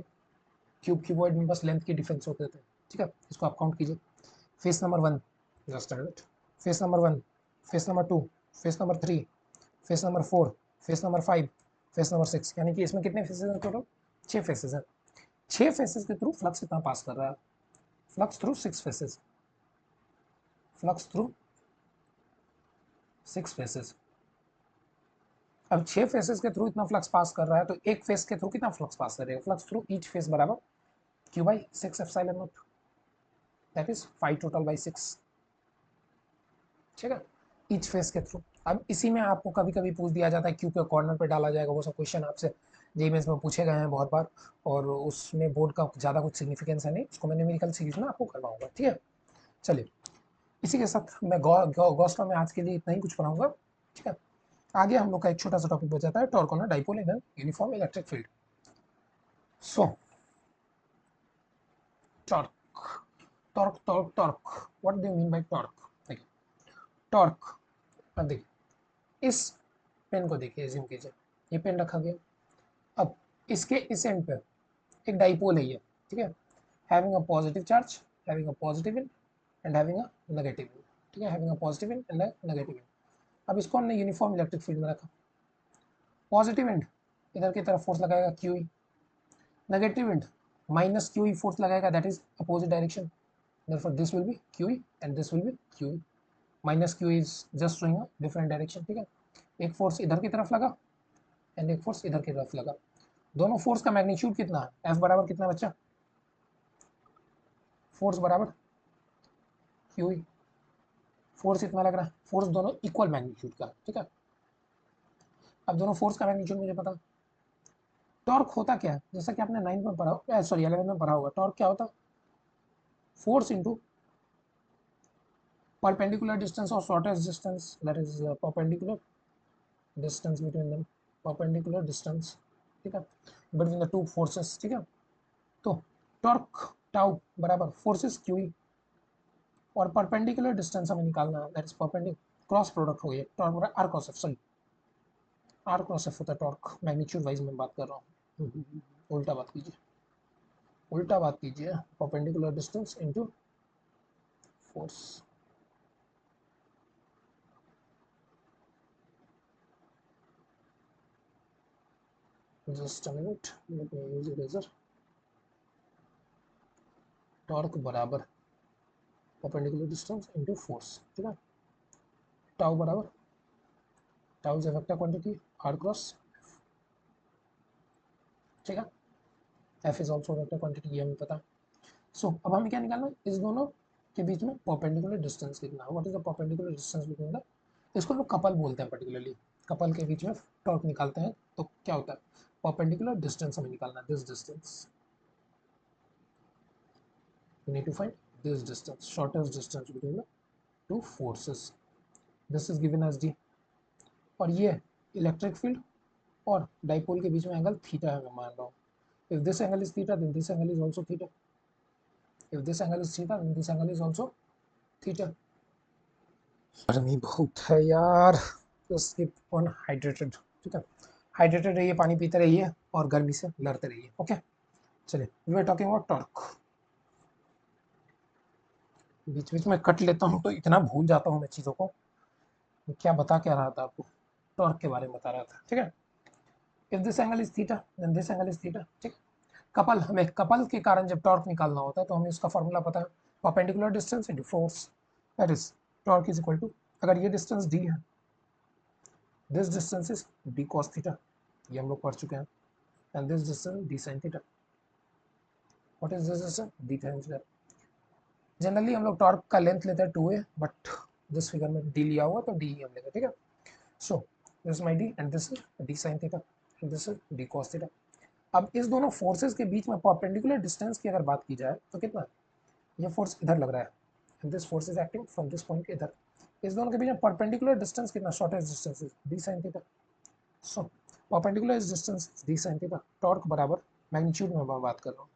cube cuboid में बस लेंथ की डिफरेंस होते थे। ठीक है, इसको आप काउंट कीजिए। Face number 1, just a minute, face number 1, face number 2, face number 3, face number 4, face number 5, face number 6, यानी कि इसमें कितने फेसेस हैं टोटल, 6 फेसेस हैं। 6 फेसेस के थ्रू फ्लक्स कितना पास कर रहा है, flux through 6 faces, flux through 6 faces. अब 6 फेसेस के थ्रू इतना फ्लक्स पास कर रहा है, तो एक फेस के थ्रू कितना फ्लक्स पास करेगा, फ्लक्स थ्रू ईच फेस बराबर Q by 6 epsilon not, that is 5 total by 6। ठीक है, ईच फेस के थ्रू। अब इसी में आपको कभी कभी पूछ दिया जाता है क्यू के कॉर्नर पे डाला जाएगा, वो सब क्वेश्चन आपसे जेई मेंस में पूछे गए हैं बहुत बार, और उसमें बोर्ड का ज़्यादा कुछ सिग्निफिकेंस है नहीं, उसको मैं न्यूमेरिकल सीरीज में आपको करवाऊंगा। ठीक है, चलिए इसी के साथ मैं गॉस लॉ में आज के लिए इतना ही कुछ पढ़ाऊंगा। ठीक है, आगे हम लोग का एक छोटा सा टॉपिक बच जाता है, torque on a dipole in an uniform electric field. So torque, torque what do you mean bye torque. देखिए टॉर्क, अब देखिए इस पेन को देखिए, एज्यूम कीजिए ये पेन रखा गया, अब इसके इस एंड पे एक डाइपोल है ये। ठीक है, having a positive charge, having a positive in and having a negative इन। ठीक है, having a positive in and a negative इन। अब इसको हमने यूनिफॉर्म इलेक्ट्रिक फील्ड में रखा, पॉजिटिव एंड इधर की तरफ फोर्स लगाएगा QE, नेगेटिव विंड माइनस QE फोर्स लगाएगा, that is opposite direction, therefore this will be QE and this will be QE. Minus QE is just showing a different direction, ठीक है। एक फोर्स इधर की तरफ लगा एंड एक फोर्स इधर की तरफ लगा, दोनों फोर्स का मैग्नीट्यूड कितना है, F बराबर कितना बच्चा, फोर्स बराबर QE, फोर्स इतना लग रहा है, फोर्स दोनों इक्वल मैग्नीट्यूड का, ठीक है। अब दोनों फोर्स का मैग्नीट्यूड मुझे पता, टॉर्क होता क्या है, जैसा कि आपने 9 में पढ़ा, सॉरी 11 में पढ़ा होगा, टॉर्क क्या होता, force into perpendicular distance or shortest distance, that is perpendicular distance between them, perpendicular distance, ठीक है, between the two forces, ठीक है। तो टॉर्क टाउ बराबर फोर्सेस QE और परपेंडिकुलर डिस्टेंस हमें निकालना है, that is perpendicular, cross product हो गया, टॉर्क बराबर R cross F, sorry R cross F होता है टॉर्क, मैग्नीट्यूड वाइज में बात कर रहा हूँ, उल्टा बात कीजिए, उल्टा बात कीजिए, perpendicular distance into force, just a minute, let me use eraser, torque बराबर परपेंडिकुलर डिस्टेंस इनटू फोर्स, ठीक है, टाउ बराबर, tau is a vector quantity R cross, ठीक है, F is also vector quantity, ये हमें पता। सो अब हमें क्या निकालना है, इस दोनों के बीच में परपेंडिकुलर डिस्टेंस कितना है, what is the perpendicular distance between the, इसको लोग कपल बोलते हैं, पर्टिकुलरली कपल के बीच में टॉर्क निकालते हैं, तो क्या होता है, परपेंडिकुलर डिस्टेंस हमें निकालना है, this distance, we need to find this distance, shortest distance between the two forces, this is given as d, और ये इलेक्ट्रिक फील्ड और डाइपोल के बीच में एंगल थीटा है, मैं मान रहा हूँ, if this angle is theta then this angle is also theta, if this angle is theta then this angle is also theta। गर्मी बहुत है यार, just keep on hydrated, ठीक है, हाइड्रेटेड रहिए, पानी पीते रहिए और गर्मी से लड़ते रहिए, ओके। चलिए, we are talking about torque, बीच बीच में कट लेता हूँ तो इतना भूल जाता हूँ मैं चीज़ों को, क्या बता क्या रहा था आपको, टॉर्क के बारे में बता रहा था, ठीक है। If this angle is theta then this angle is theta, ठीक। कपल, हमें कपल के कारण जब टॉर्क निकालना होता है तो हमें उसका फॉर्मूला पता है, perpendicular distance into force, that is torque is equal to, अगर ये डिस्टेंस डी है, this distance is D cos theta, ये हम लोग पढ़ चुके हैं, and this distance D sine theta, what is this distance, D sine theta. Generally हम लोग टॉर्क का लेंथ लेते हैं 2a, बट दिस फिगर में डी लिया हुआ तो डी ही हम लेंगे, ठीक है। So this my D and this is D sine theta and this is D cos theta. अब इस दोनों फोर्सेस के बीच में परपेंडिकुलर डिस्टेंस की अगर बात की जाए तो कितना, ये फोर्स इधर लग रहा है and this force is acting from this point इधर, इस दोनों के बीच में परपेंडिकुलर डिस्टेंस कितना, shortest distance is D sine theta, so perpendicular distance D sine theta, torque बराबर मैग्नीट्यूड में मैं बात कर रहा हूँ,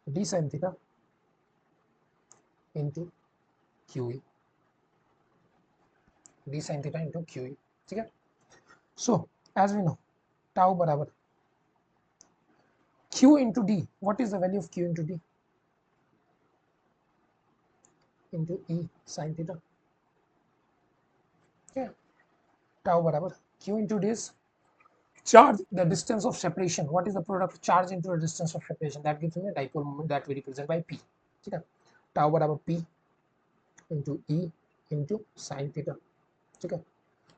D sine theta into QE, D sine theta into QE, ठीक है। So as we know tau बराबर Q into D, what is the value of Q into D, into E sin theta, okay, tau barabar Q into D is charge, the distance of separation, what is the product of charge into the distance of separation, that gives me a dipole moment that we represent by P, ठीक है, tau बराबर P into E into sin theta, ठीक है।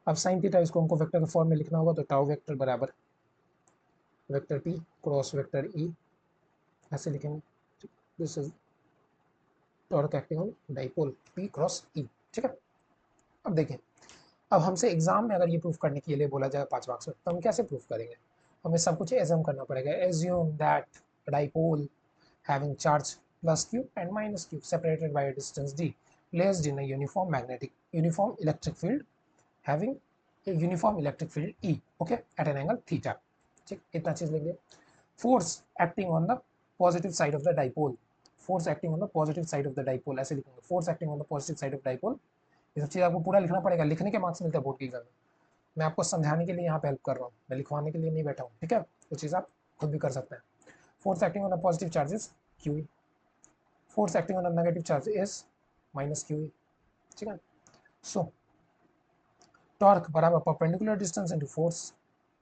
अब sin theta इसको हमको vector के form में लिखना होगा, तो टाउ वेक्टर बराबर vector P cross vector E, ऐसे लिखेंगे, this is torque acting on dipole P cross E, ठीक है। अब देखिए, अब हमसे एग्जाम में अगर ये प्रूफ करने के लिए बोला जाए 5 मार्क्स में, तो हम कैसे प्रूफ करेंगे, हमें सब कुछ एज्यूम करना पड़ेगा, assume that dipole having charge plus q and minus q separated by a distance d placed in a uniform electric field having a uniform electric field E, okay, at an angle theta, ठीक, इतना चीज लेंगे। Force acting on the positive side of the dipole, force acting on the positive side of the dipole, ऐसे लिखेंगे, force acting on the positive side of dipole, ये सब चीज़ आपको पूरा लिखना पड़ेगा, लिखने के मार्क्स मिलते हैं बोर्ड की एग्जाम में, मैं आपको समझाने के लिए यहाँ पे हेल्प कर रहा हूँ, मैं लिखवाने के लिए नहीं बैठा हूँ, ठीक है, वो चीज़ आप खुद भी कर सकते हैं। Force acting on the positive charges QE, force acting on the negative charge is minus QE, ठीक है। सो टॉर्क बराबर perpendicular distance into force,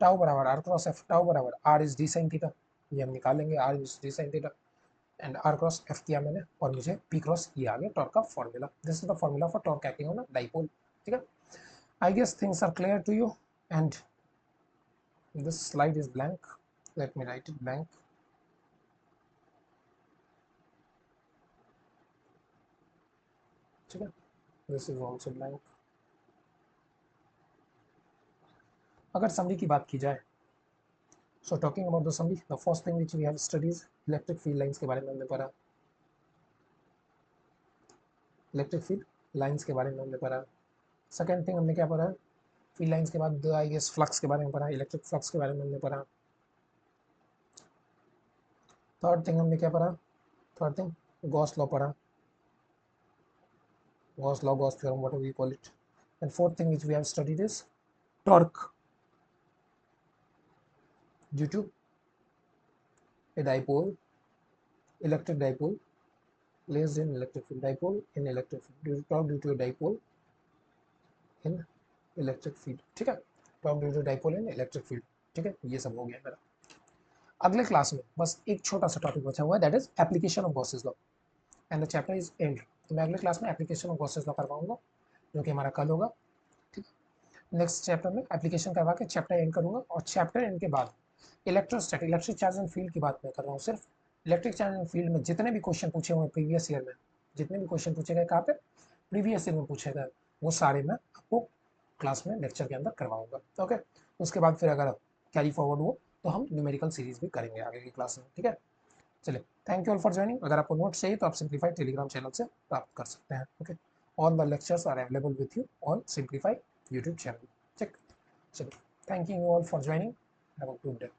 tau बराबर आर क्रॉस एफ, टाउ बराबर R is D sine theta, ये हम निकालेंगे, R is D sine theta and R cross F किया मैंने और मुझे पी क्रॉस ये आ गया टॉर्क का formula. This is the formula for torque acting on a dipole. ठीक है, I guess things are clear to you and this slide is blank, let me write it blank. ठीक है, this is also blank. अगर summary की बात की जाए, so talking about the summary, the first thing which we have studies electric field lines के बारे में हमने पढ़ा, इलेक्ट्रिक फील्ड लाइंस के बारे में हमने पढ़ा। सेकेंड थिंग हमने क्या पढ़ा, फील्ड लाइंस के बाद आई गेस फ्लक्स के बारे में पढ़ा, इलेक्ट्रिक फ्लक्स के बारे में हमने पढ़ा। थर्ड थिंग हमने क्या पढ़ा, थर्ड थिंग गॉस लॉ पढ़ा, Gauss law, Gauss theorem, what we call it. And fourth thing which we have studied is torque due to a dipole, electric dipole placed in electric field, dipole in electric field, torque due to a dipole in electric field। ठीक है, torque due to dipole in electric field। ठीक है, ये सब हो गया मेरा। अगले क्लास में बस एक छोटा सा टॉपिक बचा हुआ है, that is application of Gauss's law and the chapter is and. तो मैं अगले क्लास में एप्लीकेशन ऑफ गॉसेस लॉ करवाऊंगा, जो कि हमारा कल होगा। ठीक है, नेक्स्ट चैप्टर में एप्लीकेशन करवा के चैप्टर एंड करूंगा और चैप्टर एंड के बाद electrostatic, electric charge and field की बात मैं कर रहा हूँ सिर्फ। इलेक्ट्रिक चार्ज एंड फील्ड में जितने भी क्वेश्चन पूछे हुए प्रीवियस ईयर में, जितने भी क्वेश्चन पूछे गए कहाँ पे, प्रीवियस ईयर में पूछे गए, वो सारे मैं आपको क्लास में लेक्चर के अंदर करवाऊंगा। ओके, उसके बाद फिर अगर कैरी फॉरवर्ड हो तो हम न्यूमेरिकल सीरीज भी करेंगे आगे की क्लास में। ठीक है, चलिए, thank you all for joining. अगर आपको नोट्स चाहिए तो आप सिंप्लीफाई टेलीग्राम चैनल से प्राप्त कर सकते हैं। Okay, all the lectures are available with you on Simplify YouTube channel. ठीक, चलिए, thank you all for joining, have a good day.